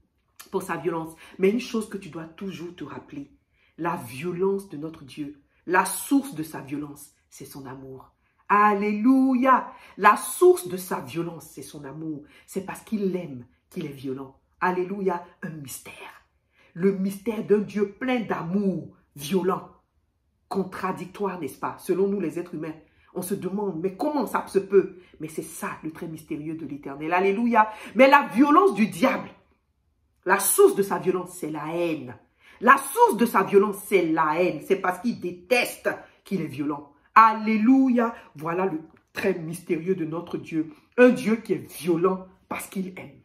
pour sa violence. Mais une chose que tu dois toujours te rappeler, la violence de notre Dieu, la source de sa violence, c'est son amour. Alléluia. La source de sa violence, c'est son amour. C'est parce qu'il l'aime qu'il est violent. Alléluia. Un mystère. Le mystère d'un Dieu plein d'amour, violent, contradictoire, n'est-ce pas? Selon nous, les êtres humains, on se demande, mais comment ça se peut? Mais c'est ça, le très mystérieux de l'Éternel. Alléluia. Mais la violence du diable, la source de sa violence, c'est la haine. La source de sa violence, c'est la haine. C'est parce qu'il déteste qu'il est violent. Alléluia. Voilà le très mystérieux de notre Dieu. Un Dieu qui est violent parce qu'il aime.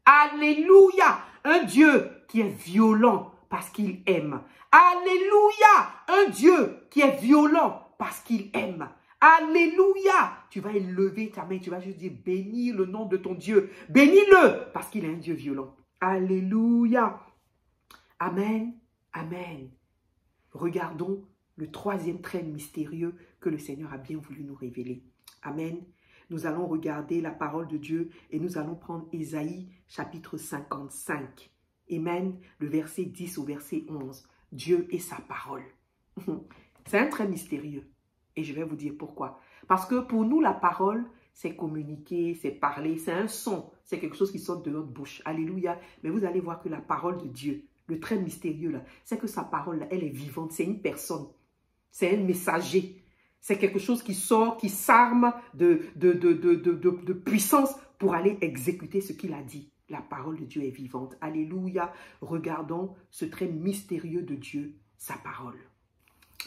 Alléluia. Un Dieu qui est violent parce qu'il aime. Alléluia. Un Dieu qui est violent parce qu'il aime. Alléluia. Tu vas élever ta main. Tu vas juste dire, bénis le nom de ton Dieu. Bénis-le parce qu'il est un Dieu violent. Alléluia. Amen. Amen. Regardons le troisième trait mystérieux que le Seigneur a bien voulu nous révéler. Amen. Nous allons regarder la parole de Dieu et nous allons prendre Ésaïe chapitre 55. Amen. Le verset 10 au verset 11. Dieu et sa parole. C'est un trait mystérieux. Et je vais vous dire pourquoi. Parce que pour nous, la parole, c'est communiquer, c'est parler, c'est un son. C'est quelque chose qui sort de notre bouche. Alléluia. Mais vous allez voir que la parole de Dieu, le trait mystérieux là, c'est que sa parole là, elle est vivante. C'est une personne. C'est un messager. C'est quelque chose qui sort, qui s'arme de puissance pour aller exécuter ce qu'il a dit. La parole de Dieu est vivante. Alléluia. Regardons ce trait mystérieux de Dieu, sa parole.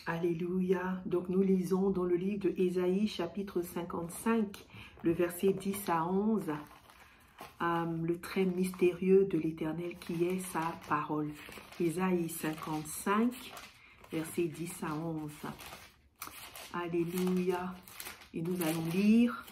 Alléluia. Donc nous lisons dans le livre de Ésaïe, chapitre 55, le verset 10 à 11, le trait mystérieux de l'Éternel qui est sa parole. Ésaïe 55, verset 10 à 11. Alléluia. Et nous allons lire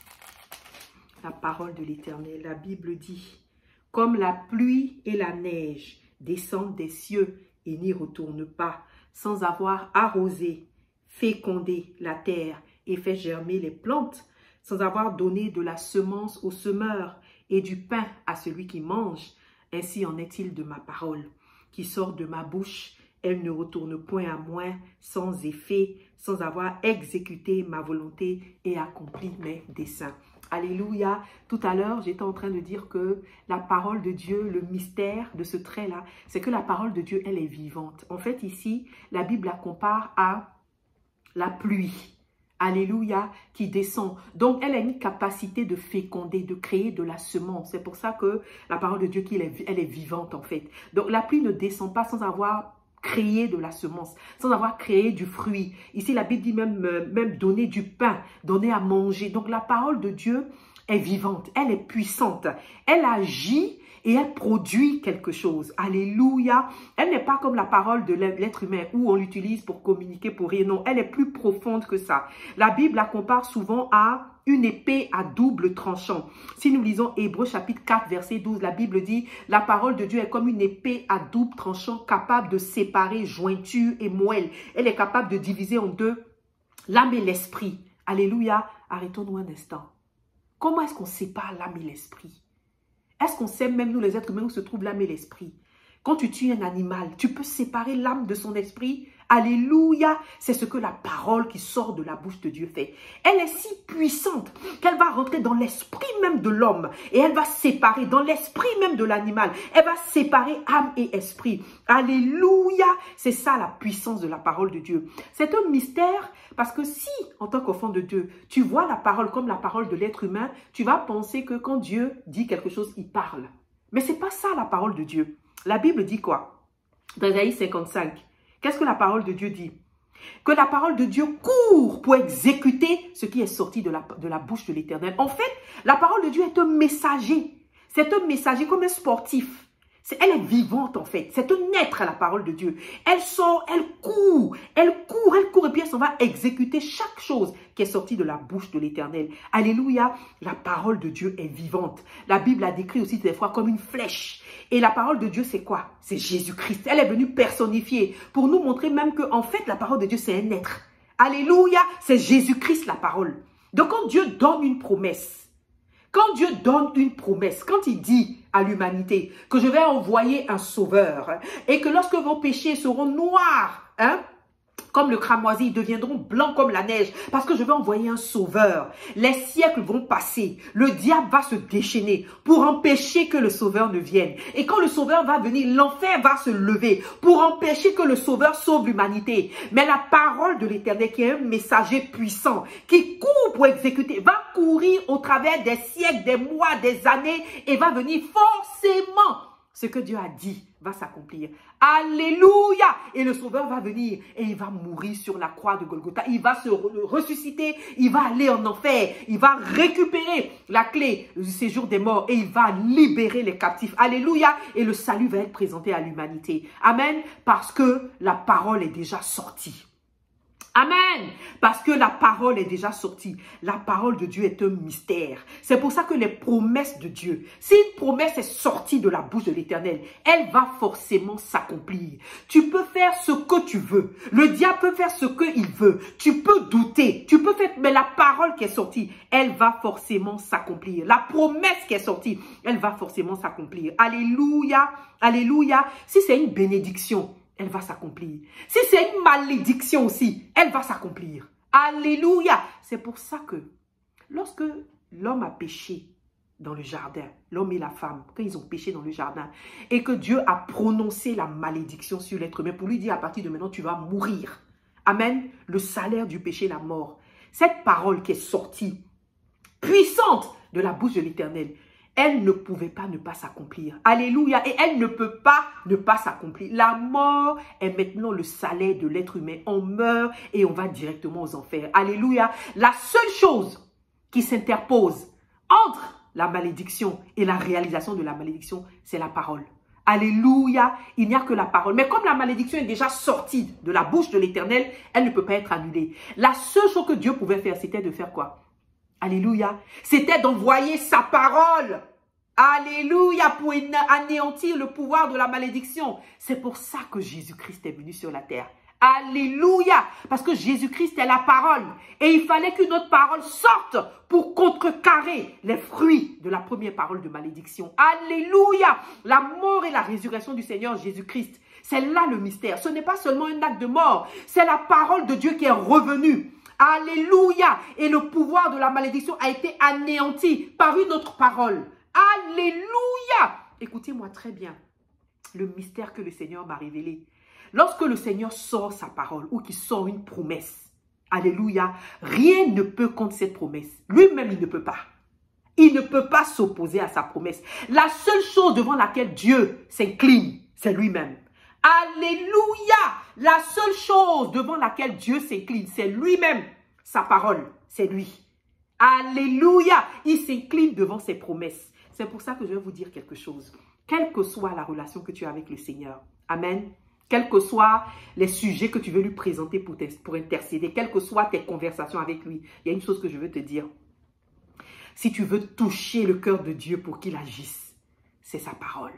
la parole de l'Éternel. La Bible dit, « Comme la pluie et la neige descendent des cieux et n'y retournent pas, sans avoir arrosé, fécondé la terre et fait germer les plantes, sans avoir donné de la semence au semeur et du pain à celui qui mange, ainsi en est-il de ma parole, qui sort de ma bouche. Elle ne retourne point à moi sans effet, sans avoir exécuté ma volonté et accompli mes desseins. » Alléluia. Tout à l'heure, j'étais en train de dire que la parole de Dieu, le mystère de ce trait-là, c'est que la parole de Dieu, elle est vivante. En fait, ici, la Bible la compare à la pluie. Alléluia, qui descend. Donc, elle a une capacité de féconder, de créer de la semence. C'est pour ça que la parole de Dieu, elle est vivante, en fait. Donc, la pluie ne descend pas sans avoir créé de la semence, sans avoir créé du fruit. Ici, la Bible dit même donner du pain, donner à manger. Donc, la parole de Dieu est vivante, elle est puissante, elle agit et elle produit quelque chose. Alléluia. Elle n'est pas comme la parole de l'être humain où on l'utilise pour communiquer, pour rire. Non, elle est plus profonde que ça. La Bible la compare souvent à une épée à double tranchant. Si nous lisons Hébreux chapitre 4, verset 12, la Bible dit « La parole de Dieu est comme une épée à double tranchant, capable de séparer jointure et moelle. Elle est capable de diviser en deux l'âme et l'esprit. » Alléluia. Arrêtons-nous un instant. Comment est-ce qu'on sépare l'âme et l'esprit? Est-ce qu'on sait même, nous les êtres humains, où se trouve l'âme et l'esprit? Quand tu tues un animal, tu peux séparer l'âme de son esprit. Alléluia, c'est ce que la parole qui sort de la bouche de Dieu fait. Elle est si puissante qu'elle va rentrer dans l'esprit même de l'homme et elle va séparer dans l'esprit même de l'animal. Elle va séparer âme et esprit. Alléluia, c'est ça la puissance de la parole de Dieu. C'est un mystère parce que si, en tant qu'enfant de Dieu, tu vois la parole comme la parole de l'être humain, tu vas penser que quand Dieu dit quelque chose, il parle. Mais ce n'est pas ça la parole de Dieu. La Bible dit quoi? Dans Ésaïe 55, qu'est-ce que la parole de Dieu dit? Que la parole de Dieu court pour exécuter ce qui est sorti de la bouche de l'Éternel. En fait, la parole de Dieu est un messager. C'est un messager comme un sportif. Elle est vivante en fait. C'est un être à la parole de Dieu. Elle sort, elle court, et puis elle s'en va exécuter chaque chose qui est sortie de la bouche de l'Éternel. Alléluia, la parole de Dieu est vivante. La Bible la décrit aussi des fois comme une flèche. Et la parole de Dieu, c'est quoi? C'est Jésus-Christ. Elle est venue personnifier pour nous montrer même que en fait, la parole de Dieu, c'est un être. Alléluia, c'est Jésus-Christ la parole. Donc quand Dieu donne une promesse, quand il dit à l'humanité que je vais envoyer un sauveur et que lorsque vos péchés seront noirs, comme le cramoisi, ils deviendront blancs comme la neige parce que je vais envoyer un sauveur. Les siècles vont passer. Le diable va se déchaîner pour empêcher que le sauveur ne vienne. Et quand le sauveur va venir, l'enfer va se lever pour empêcher que le sauveur sauve l'humanité. Mais la parole de l'Éternel, qui est un messager puissant, qui court pour exécuter, va courir au travers des siècles, des mois, des années et va venir forcément. Ce que Dieu a dit va s'accomplir. Alléluia! Et le sauveur va venir et il va mourir sur la croix de Golgotha. Il va se ressusciter, il va aller en enfer, il va récupérer la clé du séjour des morts et il va libérer les captifs. Alléluia! Et le salut va être présenté à l'humanité. Amen! Parce que la parole est déjà sortie. Amen. Parce que la parole est déjà sortie. La parole de Dieu est un mystère. C'est pour ça que les promesses de Dieu, si une promesse est sortie de la bouche de l'Éternel, elle va forcément s'accomplir. Tu peux faire ce que tu veux. Le diable peut faire ce qu'il veut. Tu peux douter. Tu peux faire, mais la parole qui est sortie, elle va forcément s'accomplir. La promesse qui est sortie, elle va forcément s'accomplir. Alléluia. Alléluia. Si c'est une bénédiction, elle va s'accomplir. Si c'est une malédiction aussi, elle va s'accomplir. Alléluia. C'est pour ça que lorsque l'homme a péché dans le jardin, l'homme et la femme, quand ils ont péché dans le jardin, et que Dieu a prononcé la malédiction sur l'être humain pour lui dire à partir de maintenant, tu vas mourir. Amen. Le salaire du péché, la mort. cette parole qui est sortie, puissante de la bouche de l'Éternel, elle ne pouvait pas ne pas s'accomplir. Alléluia. Et elle ne peut pas ne pas s'accomplir. La mort est maintenant le salaire de l'être humain. On meurt et on va directement aux enfers. Alléluia. La seule chose qui s'interpose entre la malédiction et la réalisation de la malédiction, c'est la parole. Alléluia. Il n'y a que la parole. Mais comme la malédiction est déjà sortie de la bouche de l'Éternel, elle ne peut pas être annulée. La seule chose que Dieu pouvait faire, c'était de faire quoi? Alléluia. C'était d'envoyer sa parole. Alléluia. Pour anéantir le pouvoir de la malédiction. C'est pour ça que Jésus-Christ est venu sur la terre. Alléluia. Parce que Jésus-Christ est la parole. Et il fallait qu'une autre parole sorte pour contrecarrer les fruits de la première parole de malédiction. Alléluia. La mort et la résurrection du Seigneur Jésus-Christ. C'est là le mystère. Ce n'est pas seulement un acte de mort. C'est la parole de Dieu qui est revenue. Alléluia. Et le pouvoir de la malédiction a été anéanti par une autre parole. Alléluia. Écoutez-moi très bien. Le mystère que le Seigneur m'a révélé. Lorsque le Seigneur sort sa parole ou qu'il sort une promesse, alléluia, rien ne peut contre cette promesse. Lui-même, il ne peut pas. Il ne peut pas s'opposer à sa promesse. La seule chose devant laquelle Dieu s'incline, c'est lui-même. Alléluia! La seule chose devant laquelle Dieu s'incline, c'est lui-même. Sa parole, c'est lui. Alléluia! Il s'incline devant ses promesses. C'est pour ça que je vais vous dire quelque chose. Quelle que soit la relation que tu as avec le Seigneur, amen, quels que soient les sujets que tu veux lui présenter pour intercéder, quelles que soient tes conversations avec lui, il y a une chose que je veux te dire. Si tu veux toucher le cœur de Dieu pour qu'il agisse, c'est sa parole.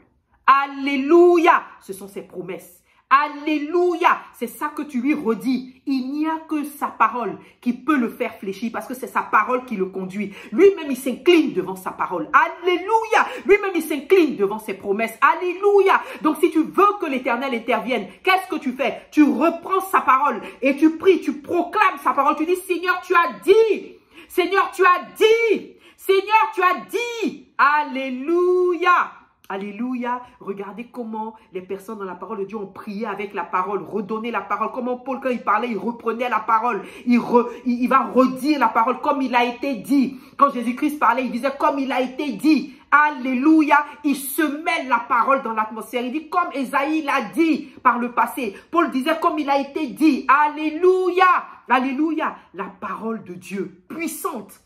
Alléluia, ce sont ses promesses. Alléluia, c'est ça que tu lui redis. Il n'y a que sa parole qui peut le faire fléchir parce que c'est sa parole qui le conduit. Lui-même, il s'incline devant sa parole. Alléluia, lui-même, il s'incline devant ses promesses. Alléluia. Donc, si tu veux que l'Éternel intervienne, qu'est-ce que tu fais? Tu reprends sa parole et tu pries, tu proclames sa parole. Tu dis, Seigneur, tu as dit. Seigneur, tu as dit. Seigneur, tu as dit. Alléluia. Alléluia. Regardez comment les personnes dans la parole de Dieu ont prié avec la parole, redonné la parole. Comment Paul, quand il parlait, il reprenait la parole. Il va redire la parole comme il a été dit. Quand Jésus-Christ parlait, il disait comme il a été dit. Alléluia. Il se mêle la parole dans l'atmosphère. Il dit comme Ésaïe l'a dit par le passé. Paul disait comme il a été dit. Alléluia. Alléluia. La parole de Dieu, puissante.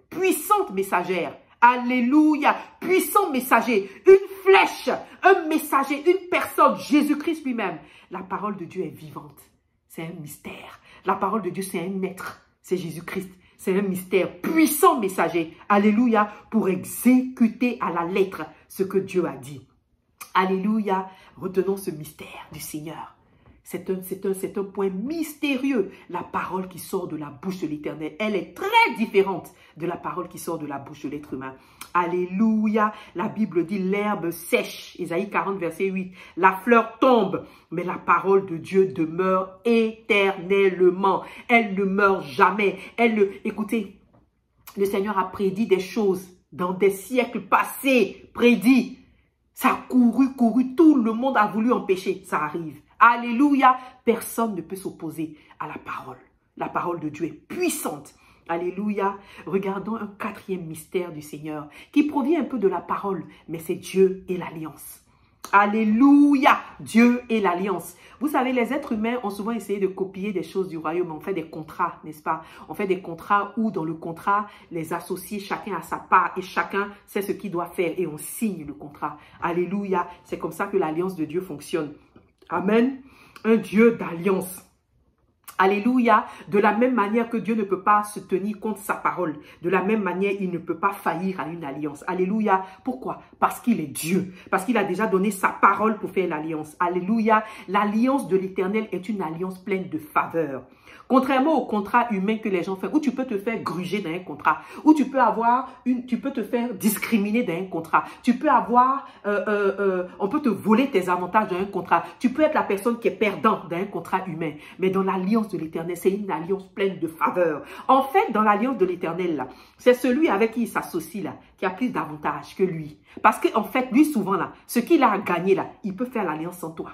Puissante messagère. Alléluia, puissant messager, une flèche, un messager, une personne, Jésus-Christ lui-même. La parole de Dieu est vivante, c'est un mystère. La parole de Dieu, c'est un être, c'est Jésus-Christ. C'est un mystère, puissant messager, alléluia, pour exécuter à la lettre ce que Dieu a dit. Alléluia, retenons ce mystère du Seigneur. C'est un point mystérieux, la parole qui sort de la bouche de l'Éternel. Elle est très différente de la parole qui sort de la bouche de l'être humain. Alléluia, la Bible dit l'herbe sèche, Ésaïe 40, verset 8. La fleur tombe, mais la parole de Dieu demeure éternellement. Elle ne meurt jamais. Écoutez, le Seigneur a prédit des choses dans des siècles passés, prédit. Ça a couru, tout le monde a voulu empêcher, ça arrive. Alléluia, personne ne peut s'opposer à la parole. La parole de Dieu est puissante. Alléluia, regardons un quatrième mystère du Seigneur qui provient un peu de la parole, mais c'est Dieu et l'alliance. Alléluia, Dieu et l'alliance. Vous savez, les êtres humains ont souvent essayé de copier des choses du royaume. On fait des contrats, n'est-ce pas? On fait des contrats où dans le contrat, les associés, chacun a sa part et chacun sait ce qu'il doit faire et on signe le contrat. Alléluia, c'est comme ça que l'alliance de Dieu fonctionne. Amen. Un Dieu d'alliance. Alléluia. De la même manière que Dieu ne peut pas se tenir contre sa parole, de la même manière, il ne peut pas faillir à une alliance. Alléluia. Pourquoi? Parce qu'il est Dieu. Parce qu'il a déjà donné sa parole pour faire l'alliance. Alléluia. L'alliance de l'Éternel est une alliance pleine de faveur. Contrairement au contrat humain que les gens font, où tu peux te faire gruger dans un contrat, où tu peux te faire discriminer dans un contrat, tu peux avoir, on peut te voler tes avantages dans un contrat, tu peux être la personne qui est perdante dans un contrat humain. Mais dans l'alliance de l'Éternel, c'est une alliance pleine de faveur. En fait, dans l'alliance de l'Éternel, là, c'est celui avec qui il s'associe là, qui a plus d'avantages que lui. Parce qu'en fait, lui souvent là, ce qu'il a gagné là, il peut faire l'alliance sans toi.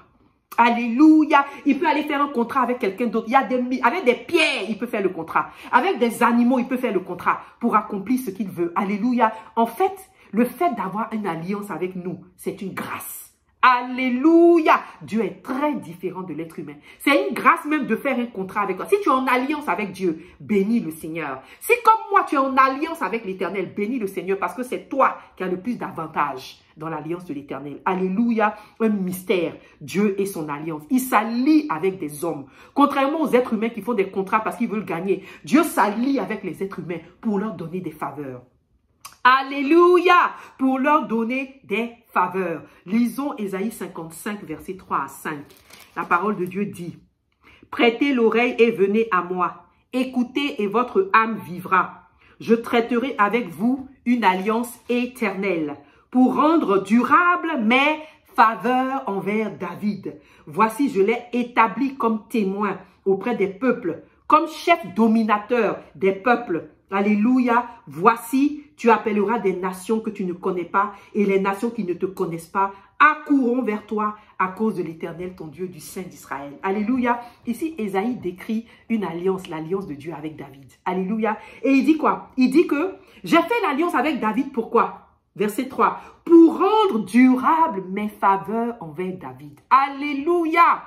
Alléluia. Il peut aller faire un contrat avec quelqu'un d'autre. Il y a avec des pierres, il peut faire le contrat. Avec des animaux, il peut faire le contrat pour accomplir ce qu'il veut. Alléluia. En fait, le fait d'avoir une alliance avec nous, c'est une grâce. Alléluia. Dieu est très différent de l'être humain. C'est une grâce même de faire un contrat avec toi. Si tu es en alliance avec Dieu, bénis le Seigneur. Si comme moi, tu es en alliance avec l'Éternel, bénis le Seigneur parce que c'est toi qui as le plus d'avantages dans l'alliance de l'Éternel. Alléluia. Un mystère. Dieu et son alliance. Il s'allie avec des hommes. Contrairement aux êtres humains qui font des contrats parce qu'ils veulent gagner, Dieu s'allie avec les êtres humains pour leur donner des faveurs. Alléluia, pour leur donner des faveurs. Lisons Ésaïe 55, versets 3 à 5. La parole de Dieu dit, « Prêtez l'oreille et venez à moi. Écoutez et votre âme vivra. Je traiterai avec vous une alliance éternelle pour rendre durable mes faveurs envers David. Voici, je l'ai établi comme témoin auprès des peuples, comme chef dominateur des peuples. Alléluia, voici, tu appelleras des nations que tu ne connais pas et les nations qui ne te connaissent pas accourront vers toi à cause de l'Éternel, ton Dieu, du Saint d'Israël. Alléluia. Ici, Ésaïe décrit une alliance, l'alliance de Dieu avec David. Alléluia. Et il dit quoi? Il dit que j'ai fait l'alliance avec David, pourquoi? Verset 3. Pour rendre durable mes faveurs envers David. Alléluia.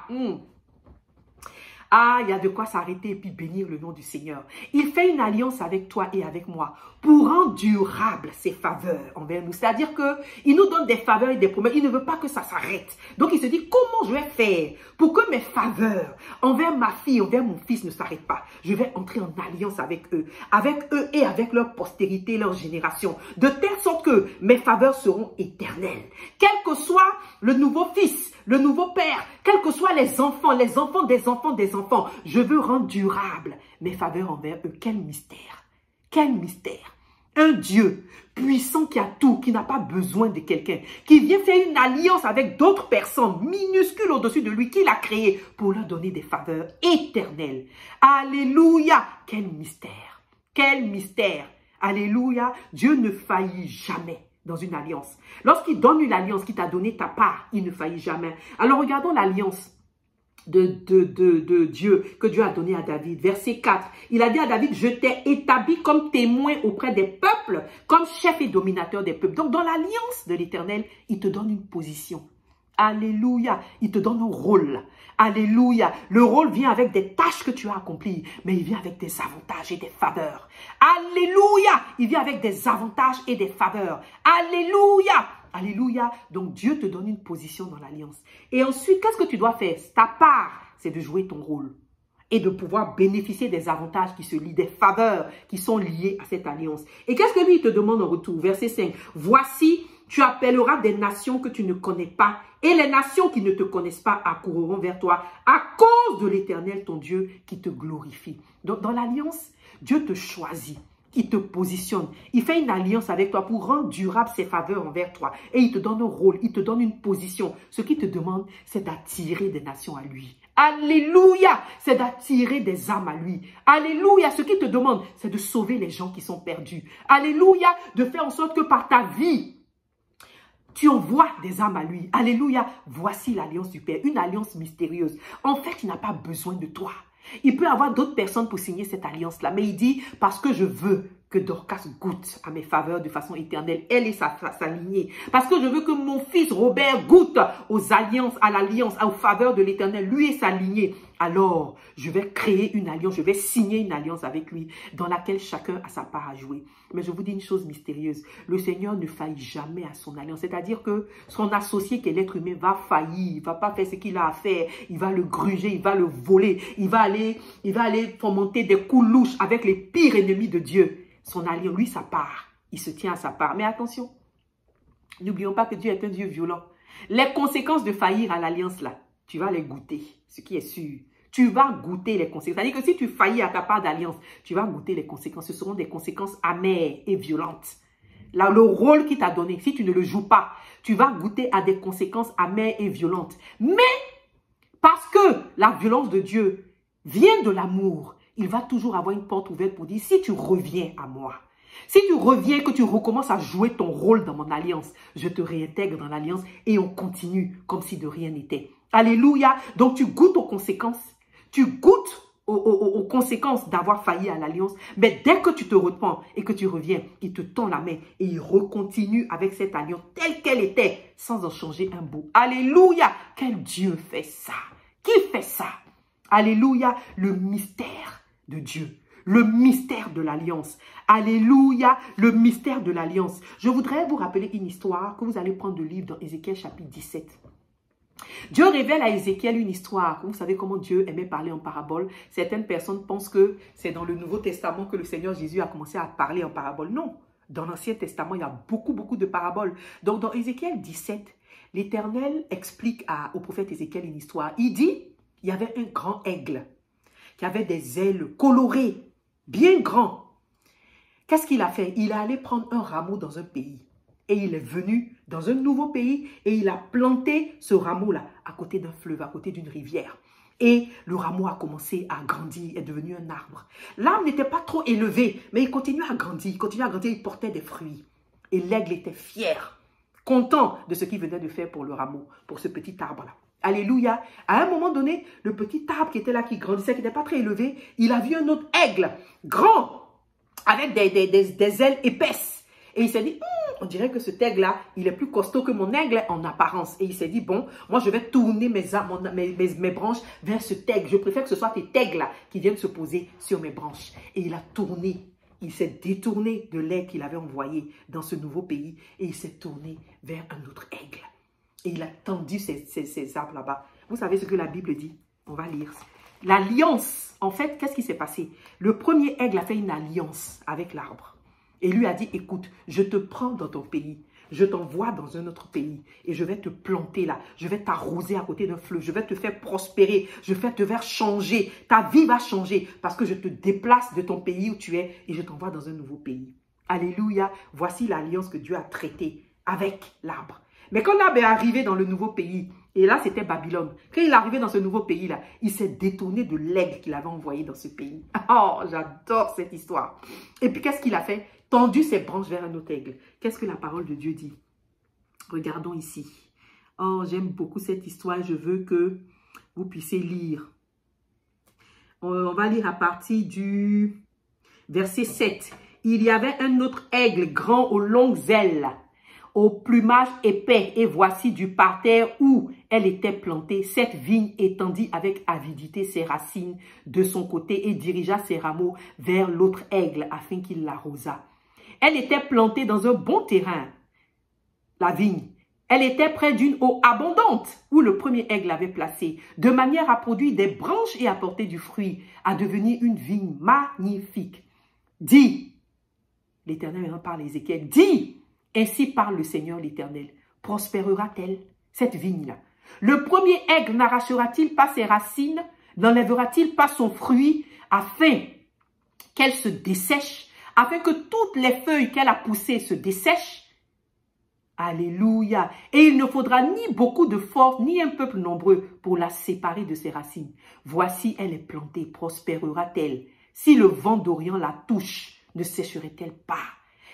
Ah, il y a de quoi s'arrêter et puis bénir le nom du Seigneur. Il fait une alliance avec toi et avec moi pour rendre durable ses faveurs envers nous. C'est-à-dire qu'il nous donne des faveurs et des promesses. Il ne veut pas que ça s'arrête. Donc, il se dit, comment je vais faire pour que mes faveurs envers ma fille, envers mon fils ne s'arrêtent pas? Je vais entrer en alliance avec eux et avec leur postérité, leur génération, de telle sorte que mes faveurs seront éternelles. Quel que soit le nouveau fils, le nouveau père, quels que soient les enfants des enfants, je veux rendre durable mes faveurs envers eux. Quel mystère! Quel mystère! Un Dieu puissant qui a tout, qui n'a pas besoin de quelqu'un, qui vient faire une alliance avec d'autres personnes minuscules au-dessus de lui, qu'il a créé pour leur donner des faveurs éternelles. Alléluia! Quel mystère! Quel mystère! Alléluia! Dieu ne faillit jamais dans une alliance. Lorsqu'il donne une alliance qui t'a donné ta part, il ne faillit jamais. Alors regardons l'alliance de Dieu que Dieu a donné à David. Verset 4, il a dit à David, je t'ai établi comme témoin auprès des peuples, comme chef et dominateur des peuples. Donc dans l'alliance de l'Éternel, il te donne une position. Alléluia, il te donne un rôle. Alléluia, le rôle vient avec des tâches que tu as accomplies, mais il vient avec des avantages et des faveurs. Alléluia, il vient avec des avantages et des faveurs. Alléluia, alléluia. Donc Dieu te donne une position dans l'alliance. Et ensuite, qu'est-ce que tu dois faire? Ta part, c'est de jouer ton rôle et de pouvoir bénéficier des avantages qui se lient, des faveurs qui sont liées à cette alliance. Et qu'est-ce que lui te demande en retour? Verset 5, voici, tu appelleras des nations que tu ne connais pas et les nations qui ne te connaissent pas accourront vers toi à cause de l'Éternel, ton Dieu, qui te glorifie. Donc, dans l'alliance, Dieu te choisit, il te positionne. Il fait une alliance avec toi pour rendre durable ses faveurs envers toi. Et il te donne un rôle, il te donne une position. Ce qu'il te demande, c'est d'attirer des nations à lui. Alléluia, c'est d'attirer des âmes à lui. Alléluia, ce qu'il te demande, c'est de sauver les gens qui sont perdus. Alléluia, de faire en sorte que par ta vie, tu envoies des âmes à lui. Alléluia. Voici l'alliance du Père. Une alliance mystérieuse. En fait, il n'a pas besoin de toi. Il peut y avoir d'autres personnes pour signer cette alliance-là. Mais il dit, parce que je veux que Dorcas goûte à mes faveurs de façon éternelle. Elle et sa lignée. Parce que je veux que mon fils Robert goûte aux alliances, à l'alliance, aux faveurs de l'Éternel, lui et sa lignée. Alors, je vais créer une alliance, je vais signer une alliance avec lui, dans laquelle chacun a sa part à jouer. Mais je vous dis une chose mystérieuse, le Seigneur ne faillit jamais à son alliance. C'est-à-dire que son associé qui est l'être humain va faillir, il ne va pas faire ce qu'il a à faire, il va le gruger, il va le voler, il va aller fomenter des coups louches avec les pires ennemis de Dieu. Son alliance, lui, sa part, il se tient à sa part. Mais attention, n'oublions pas que Dieu est un Dieu violent. Les conséquences de faillir à l'alliance là, tu vas les goûter, ce qui est sûr. Tu vas goûter les conséquences. C'est-à-dire que si tu faillis à ta part d'alliance, tu vas goûter les conséquences. Ce seront des conséquences amères et violentes. Là, le rôle qu'il t'a donné, si tu ne le joues pas, tu vas goûter à des conséquences amères et violentes. Mais, parce que la violence de Dieu vient de l'amour, il va toujours avoir une porte ouverte pour dire, si tu reviens à moi, si tu reviens, que tu recommences à jouer ton rôle dans mon alliance, je te réintègre dans l'alliance et on continue comme si de rien n'était. Alléluia. Donc tu goûtes aux conséquences. Tu goûtes aux conséquences d'avoir failli à l'alliance. Mais dès que tu te reprends et que tu reviens, il te tend la main et il recontinue avec cette alliance telle qu'elle était, sans en changer un bout. Alléluia. Quel Dieu fait ça? Qui fait ça? Alléluia. Le mystère de Dieu. Le mystère de l'alliance. Alléluia, le mystère de l'alliance. Je voudrais vous rappeler une histoire que vous allez prendre le livre dans Ézéchiel chapitre 17. Dieu révèle à Ézéchiel une histoire. Vous savez comment Dieu aimait parler en parabole. Certaines personnes pensent que c'est dans le Nouveau Testament que le Seigneur Jésus a commencé à parler en parabole. Non, dans l'Ancien Testament, il y a beaucoup de paraboles. Donc dans Ézéchiel 17, l'Éternel explique au prophète Ézéchiel une histoire. Il dit, il y avait un grand aigle qui avait des ailes colorées, bien grand. Qu'est-ce qu'il a fait? Il est allé prendre un rameau dans un pays. Et il est venu dans un nouveau pays et il a planté ce rameau-là à côté d'un fleuve, à côté d'une rivière. Et le rameau a commencé à grandir, est devenu un arbre. L'arbre n'était pas trop élevé, mais il continuait à grandir, il portait des fruits. Et l'aigle était fier, content de ce qu'il venait de faire pour le rameau, pour ce petit arbre-là. Alléluia. À un moment donné, le petit arbre qui était là, qui grandissait, qui n'était pas très élevé, il a vu un autre aigle, grand, avec des ailes épaisses. Et il s'est dit, on dirait que cet aigle-là, il est plus costaud que mon aigle en apparence. Et il s'est dit, bon, moi je vais tourner mes branches vers ce aigle. Je préfère que ce soit cet aigle-là qui vienne se poser sur mes branches. Et il a tourné, il s'est détourné de l'aigle qu'il avait envoyé dans ce nouveau pays. Et il s'est tourné vers un autre aigle. Et il a tendu ces arbres là-bas. Vous savez ce que la Bible dit? On va lire. L'alliance, en fait, qu'est-ce qui s'est passé? Le premier aigle a fait une alliance avec l'arbre. Et lui a dit, écoute, je te prends dans ton pays. Je t'envoie dans un autre pays. Et je vais te planter là. Je vais t'arroser à côté d'un fleuve. Je vais te faire prospérer. Je vais te faire changer. Ta vie va changer parce que je te déplace de ton pays où tu es et je t'envoie dans un nouveau pays. Alléluia. Voici l'alliance que Dieu a traitée avec l'arbre. Mais quand l'arbre est arrivé dans le nouveau pays, et là c'était Babylone, quand il est arrivé dans ce nouveau pays-là, il s'est détourné de l'aigle qu'il avait envoyé dans ce pays. Oh, j'adore cette histoire. Et puis qu'est-ce qu'il a fait? Tendu ses branches vers un autre aigle. Qu'est-ce que la parole de Dieu dit? Regardons ici. Oh, j'aime beaucoup cette histoire. Je veux que vous puissiez lire. On va lire à partir du verset 7. Il y avait un autre aigle grand aux longues ailes, au plumage épais, et voici du parterre où elle était plantée, cette vigne étendit avec avidité ses racines de son côté et dirigea ses rameaux vers l'autre aigle afin qu'il l'arrosât. Elle était plantée dans un bon terrain, la vigne. Elle était près d'une eau abondante où le premier aigle l'avait placée, de manière à produire des branches et à porter du fruit, à devenir une vigne magnifique. Dis, l'Éternel maintenant parle à Ézéchiel, dis, ainsi parle le Seigneur l'Éternel, prospérera-t-elle cette vigne-là? Le premier aigle n'arrachera-t-il pas ses racines, n'enlèvera-t-il pas son fruit, afin qu'elle se dessèche, afin que toutes les feuilles qu'elle a poussées se dessèchent? Alléluia. Et il ne faudra ni beaucoup de force, ni un peuple nombreux pour la séparer de ses racines. Voici, elle est plantée, prospérera-t-elle? Si le vent d'Orient la touche, ne sécherait-elle pas?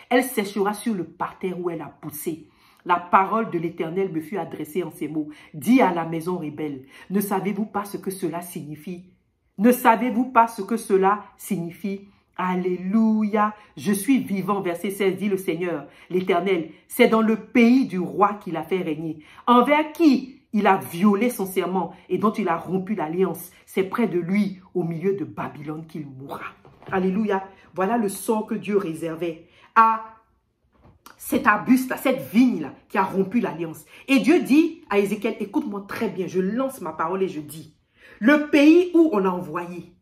Elle séchera sur le parterre où elle a poussé. La parole de l'Éternel me fut adressée en ces mots. Dis à la maison rebelle, ne savez-vous pas ce que cela signifie? Ne savez-vous pas ce que cela signifie? Alléluia. Je suis vivant, verset 16, dit le Seigneur, l'Éternel. C'est dans le pays du roi qu'il a fait régner, envers qui il a violé son serment et dont il a rompu l'alliance. C'est près de lui, au milieu de Babylone, qu'il mourra. Alléluia. Voilà le sort que Dieu réservait à cet arbuste, à cette vigne-là qui a rompu l'alliance. Et Dieu dit à Ézéchiel, écoute-moi très bien, je lance ma parole et je dis, le pays où on l'a envoyé,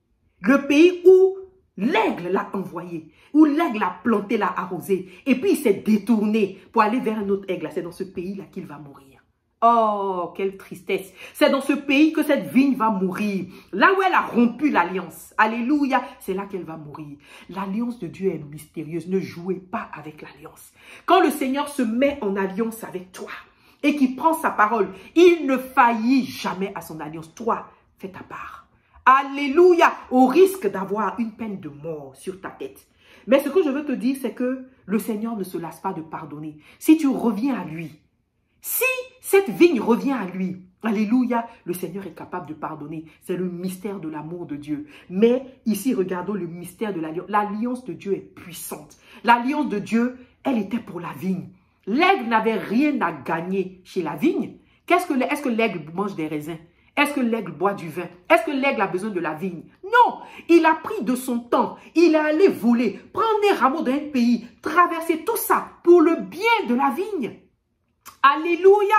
le pays où l'aigle l'a envoyé, où l'aigle l'a planté, l'a arrosé, et puis il s'est détourné pour aller vers un autre aigle, c'est dans ce pays-là qu'il va mourir. Oh, quelle tristesse. C'est dans ce pays que cette vigne va mourir. Là où elle a rompu l'alliance. Alléluia. C'est là qu'elle va mourir. L'alliance de Dieu est mystérieuse. Ne jouez pas avec l'alliance. Quand le Seigneur se met en alliance avec toi et qu'il prend sa parole, il ne faillit jamais à son alliance. Toi, fais ta part. Alléluia. Au risque d'avoir une peine de mort sur ta tête. Mais ce que je veux te dire, c'est que le Seigneur ne se lasse pas de pardonner. Si tu reviens à lui, si cette vigne revient à lui, Alléluia, le Seigneur est capable de pardonner. C'est le mystère de l'amour de Dieu. Mais ici, regardons le mystère de l'alliance. L'alliance de Dieu est puissante. L'alliance de Dieu, elle était pour la vigne. L'aigle n'avait rien à gagner chez la vigne. Est-ce que l'aigle mange des raisins? Est-ce que l'aigle boit du vin? Est-ce que l'aigle a besoin de la vigne? Non, il a pris de son temps. Il est allé voler, prendre des rameaux d'un pays, traverser tout ça pour le bien de la vigne. Alléluia!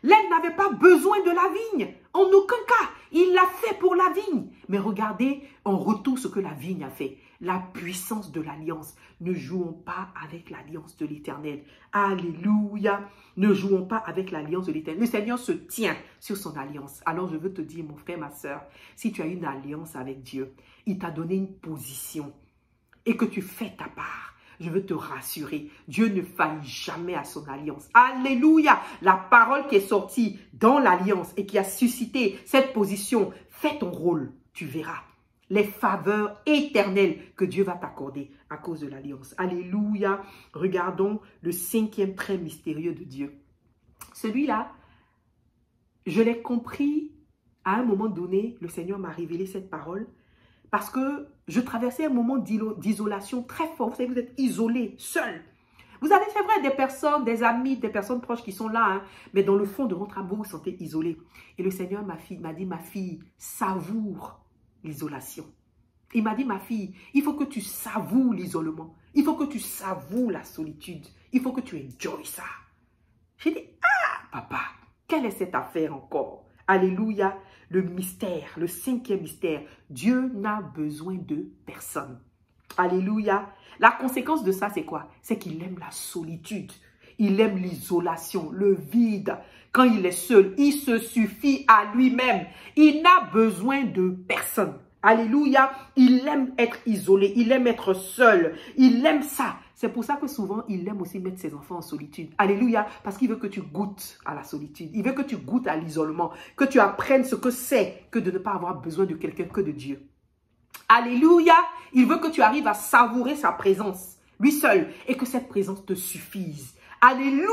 L'aigle n'avait pas besoin de la vigne. En aucun cas, il l'a fait pour la vigne. Mais regardez en retour ce que la vigne a fait. La puissance de l'alliance. Ne jouons pas avec l'alliance de l'Éternel. Alléluia. Ne jouons pas avec l'alliance de l'Éternel. Le Seigneur se tient sur son alliance. Alors je veux te dire, mon frère, ma soeur, si tu as une alliance avec Dieu, il t'a donné une position et que tu fais ta part. Je veux te rassurer, Dieu ne faillit jamais à son alliance. Alléluia! La parole qui est sortie dans l'alliance et qui a suscité cette position, fais ton rôle, tu verras les faveurs éternelles que Dieu va t'accorder à cause de l'alliance. Alléluia! Regardons le 5e trait mystérieux de Dieu. Celui-là, je l'ai compris à un moment donné, le Seigneur m'a révélé cette parole. Parce que je traversais un moment d'isolation très fort. Vous savez, vous êtes isolé, seul. Vous avez, c'est vrai, des personnes, des amis, des personnes proches qui sont là, hein, mais dans le fond de votre âme, vous vous sentez isolé. Et le Seigneur m'a dit, ma fille, savoure l'isolation. Il m'a dit, ma fille, il faut que tu savoures l'isolement. Il faut que tu savoures la solitude. Il faut que tu enjoys ça. J'ai dit, ah, papa, quelle est cette affaire encore? Alléluia, le mystère, le 5e mystère. Dieu n'a besoin de personne. Alléluia. La conséquence de ça, c'est quoi? C'est qu'il aime la solitude. Il aime l'isolation, le vide. Quand il est seul, il se suffit à lui-même. Il n'a besoin de personne. Alléluia. Il aime être isolé. Il aime être seul. Il aime ça. C'est pour ça que souvent, il aime aussi mettre ses enfants en solitude. Alléluia. Parce qu'il veut que tu goûtes à la solitude. Il veut que tu goûtes à l'isolement. Que tu apprennes ce que c'est que de ne pas avoir besoin de quelqu'un que de Dieu. Alléluia. Il veut que tu arrives à savourer sa présence, lui seul, et que cette présence te suffise. Alléluia.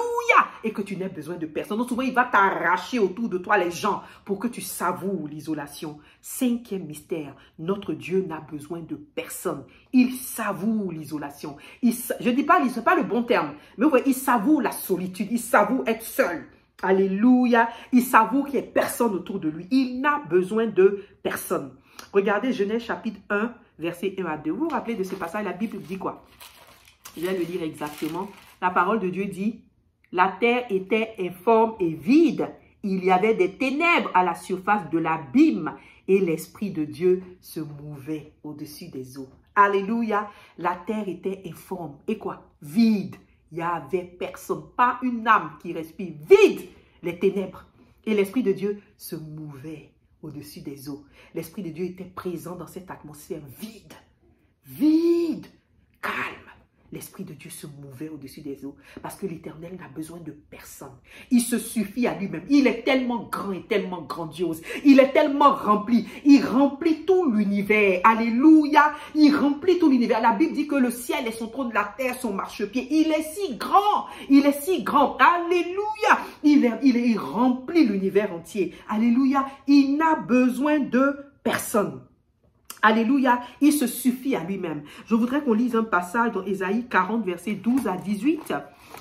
Et que tu n'aies besoin de personne. Donc souvent, il va t'arracher autour de toi les gens pour que tu savoures l'isolation. 5e mystère, notre Dieu n'a besoin de personne. Il savoure l'isolation. Je ne dis pas, ce n'est pas le bon terme, mais vous voyez, il savoure la solitude. Il savoure être seul. Alléluia. Il savoure qu'il n'y ait personne autour de lui. Il n'a besoin de personne. Regardez Genèse chapitre 1, verset 1 à 2. Vous vous rappelez de ce passage, la Bible dit quoi? Je vais le lire exactement. La parole de Dieu dit, la terre était informe et vide. Il y avait des ténèbres à la surface de l'abîme et l'Esprit de Dieu se mouvait au-dessus des eaux. Alléluia. La terre était informe. Et quoi? Vide. Il n'y avait personne, pas une âme qui respire. Vide. Les ténèbres. Et l'Esprit de Dieu se mouvait au-dessus des eaux. L'Esprit de Dieu était présent dans cette atmosphère vide. Vide. Calme. L'Esprit de Dieu se mouvait au-dessus des eaux parce que l'Éternel n'a besoin de personne. Il se suffit à lui-même. Il est tellement grand et tellement grandiose. Il est tellement rempli. Il remplit tout l'univers. Alléluia. Il remplit tout l'univers. La Bible dit que le ciel est son trône, la terre son marchepied. Il est si grand. Il est si grand. Alléluia. Il remplit l'univers entier. Alléluia. Il n'a besoin de personne. Alléluia, il se suffit à lui-même. Je voudrais qu'on lise un passage dans Ésaïe 40, verset 12 à 18.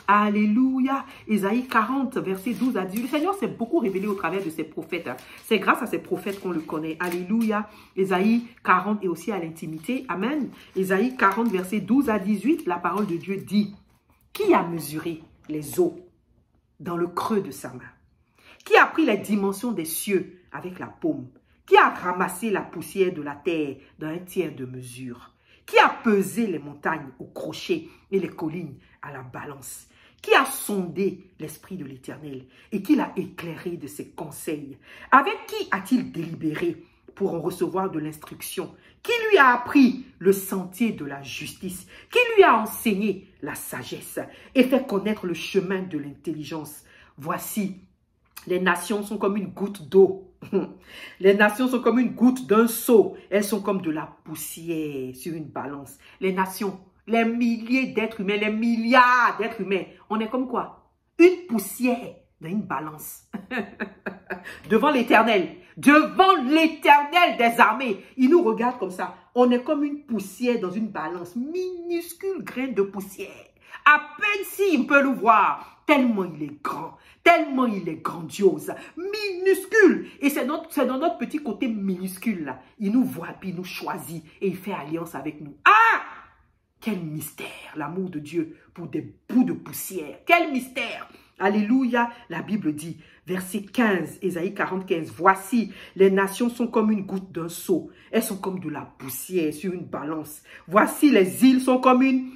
Alléluia, Ésaïe 40, verset 12 à 18. Le Seigneur s'est beaucoup révélé au travers de ses prophètes. C'est grâce à ces prophètes qu'on le connaît. Alléluia, Ésaïe 40 et aussi à l'intimité. Amen. Ésaïe 40, verset 12 à 18, la parole de Dieu dit, « Qui a mesuré les eaux dans le creux de sa main? Qui a pris les dimensions des cieux avec la paume? Qui a ramassé la poussière de la terre dans un tiers de mesure? Qui a pesé les montagnes au crochet et les collines à la balance? Qui a sondé l'esprit de l'Éternel et qui l'a éclairé de ses conseils? Avec qui a-t-il délibéré pour en recevoir de l'instruction? Qui lui a appris le sentier de la justice? Qui lui a enseigné la sagesse et fait connaître le chemin de l'intelligence? Voici, les nations sont comme une goutte d'eau. Les nations sont comme une goutte d'un seau. Elles sont comme de la poussière sur une balance. Les nations, les milliers d'êtres humains, les milliards d'êtres humains, on est comme quoi? Une poussière dans une balance. devant l'Éternel des armées. Il nous regarde comme ça. On est comme une poussière dans une balance, minuscule grain de poussière. À peine s'il peut le voir, tellement il est grand, tellement il est grandiose, minuscule. Et c'est dans notre petit côté minuscule là. Il nous voit, puis il nous choisit et il fait alliance avec nous. Ah! Quel mystère, l'amour de Dieu pour des bouts de poussière. Quel mystère! Alléluia, la Bible dit, verset 15, Ésaïe 45, voici, les nations sont comme une goutte d'un seau. Elles sont comme de la poussière sur une balance. Voici, les îles sont comme une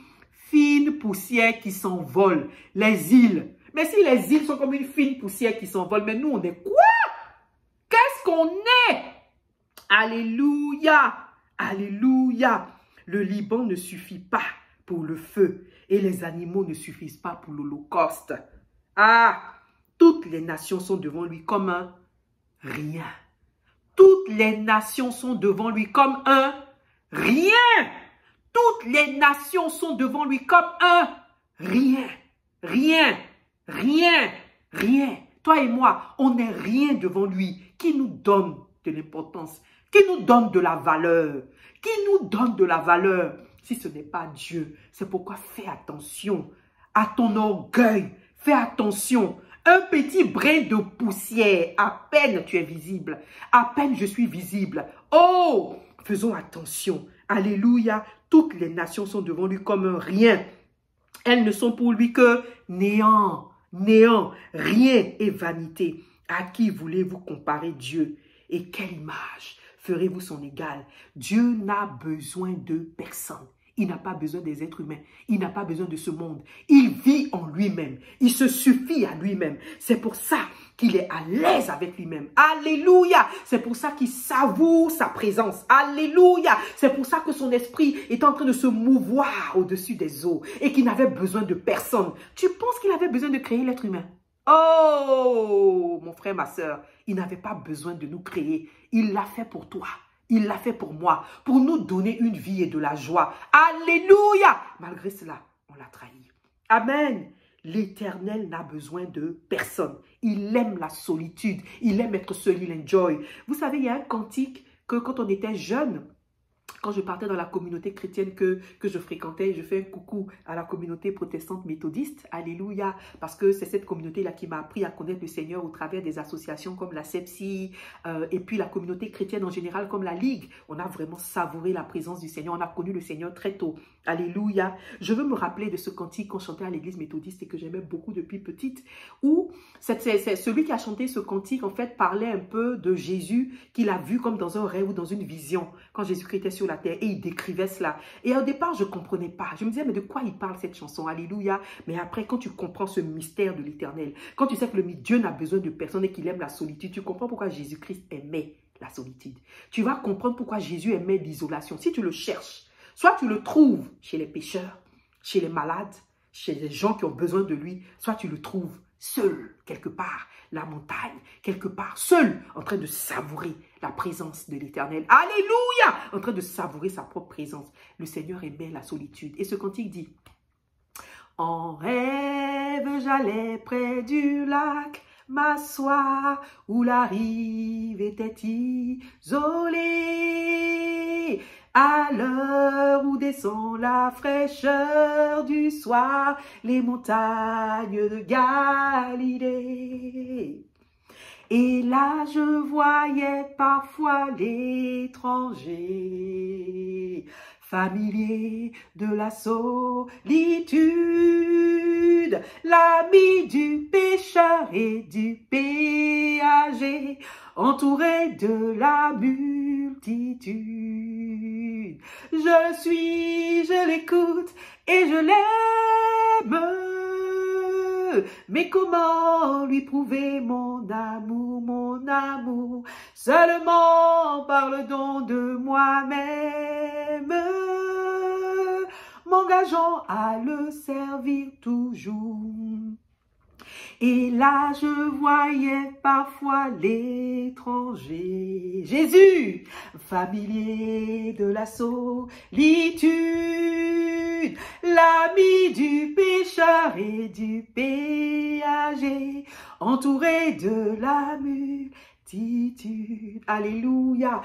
fine poussière qui s'envole. Les îles. Mais si les îles sont comme une fine poussière qui s'envole, mais nous, on est quoi? Qu'est-ce qu'on est? Alléluia, alléluia. Le Liban ne suffit pas pour le feu et les animaux ne suffisent pas pour l'holocauste. Ah, toutes les nations sont devant lui comme un rien. Toutes les nations sont devant lui comme un rien. Toutes les nations sont devant lui comme un rien. Rien, rien, rien. Toi et moi, on n'est rien devant lui qui nous donne de l'importance, qui nous donne de la valeur, qui nous donne de la valeur. Si ce n'est pas Dieu, c'est pourquoi fais attention à ton orgueil. Fais attention. Un petit brin de poussière, à peine tu es visible, à peine je suis visible. Oh, faisons attention. Alléluia. Toutes les nations sont devant lui comme un rien. Elles ne sont pour lui que néant, néant, rien et vanité. À qui voulez-vous comparer Dieu? Et quelle image ferez-vous son égal? Dieu n'a besoin de personne. Il n'a pas besoin des êtres humains. Il n'a pas besoin de ce monde. Il vit en lui-même. Il se suffit à lui-même. C'est pour ça qu'il est à l'aise avec lui-même. Alléluia. C'est pour ça qu'il savoure sa présence. Alléluia. C'est pour ça que son esprit est en train de se mouvoir au-dessus des eaux et qu'il n'avait besoin de personne. Tu penses qu'il avait besoin de créer l'être humain? Oh, mon frère, ma soeur, il n'avait pas besoin de nous créer. Il l'a fait pour toi. Il l'a fait pour moi, pour nous donner une vie et de la joie. Alléluia! Malgré cela, on l'a trahi. Amen. L'Éternel n'a besoin de personne. Il aime la solitude. Il aime être seul. Il enjoy. Vous savez, il y a un cantique que quand on était jeune, quand je partais dans la communauté chrétienne que je fréquentais, je fais un coucou à la communauté protestante méthodiste. Alléluia. Parce que c'est cette communauté-là qui m'a appris à connaître le Seigneur au travers des associations comme la CEPSI et puis la communauté chrétienne en général comme la Ligue. On a vraiment savouré la présence du Seigneur. On a connu le Seigneur très tôt. Alléluia. Je veux me rappeler de ce cantique qu'on chantait à l'église méthodiste et que j'aimais beaucoup depuis petite, où c'est celui qui a chanté ce cantique, en fait, parlait un peu de Jésus qu'il a vu comme dans un rêve ou dans une vision quand Jésus-Christ était sur la terre et il décrivait cela. Et au départ, je ne comprenais pas. Je me disais, mais de quoi il parle cette chanson? Alléluia. Mais après, quand tu comprends ce mystère de l'Éternel, quand tu sais que Dieu n'a besoin de personne et qu'il aime la solitude, tu comprends pourquoi Jésus-Christ aimait la solitude. Tu vas comprendre pourquoi Jésus aimait l'isolation. Si tu le cherches, soit tu le trouves chez les pécheurs, chez les malades, chez les gens qui ont besoin de lui, soit tu le trouves seul, quelque part, la montagne, quelque part, seul, en train de savourer la présence de l'Éternel. Alléluia! En train de savourer sa propre présence. Le Seigneur aimait la solitude. Et ce cantique dit, en rêve, j'allais près du lac, m'asseoir où la rive était isolée. À l'heure où descend la fraîcheur du soir, les montagnes de Galilée. Et là je voyais parfois l'étranger, familier de la solitude, l'ami du pécheur et du péager, entouré de la multitude. Je l'écoute et je l'aime. Mais comment lui prouver mon amour, seulement par le don de moi-même, m'engageant à le servir toujours. Et là je voyais parfois l'étranger, Jésus, familier de la solitude, l'ami du pécheur et du péager, entouré de la multitude. Alléluia.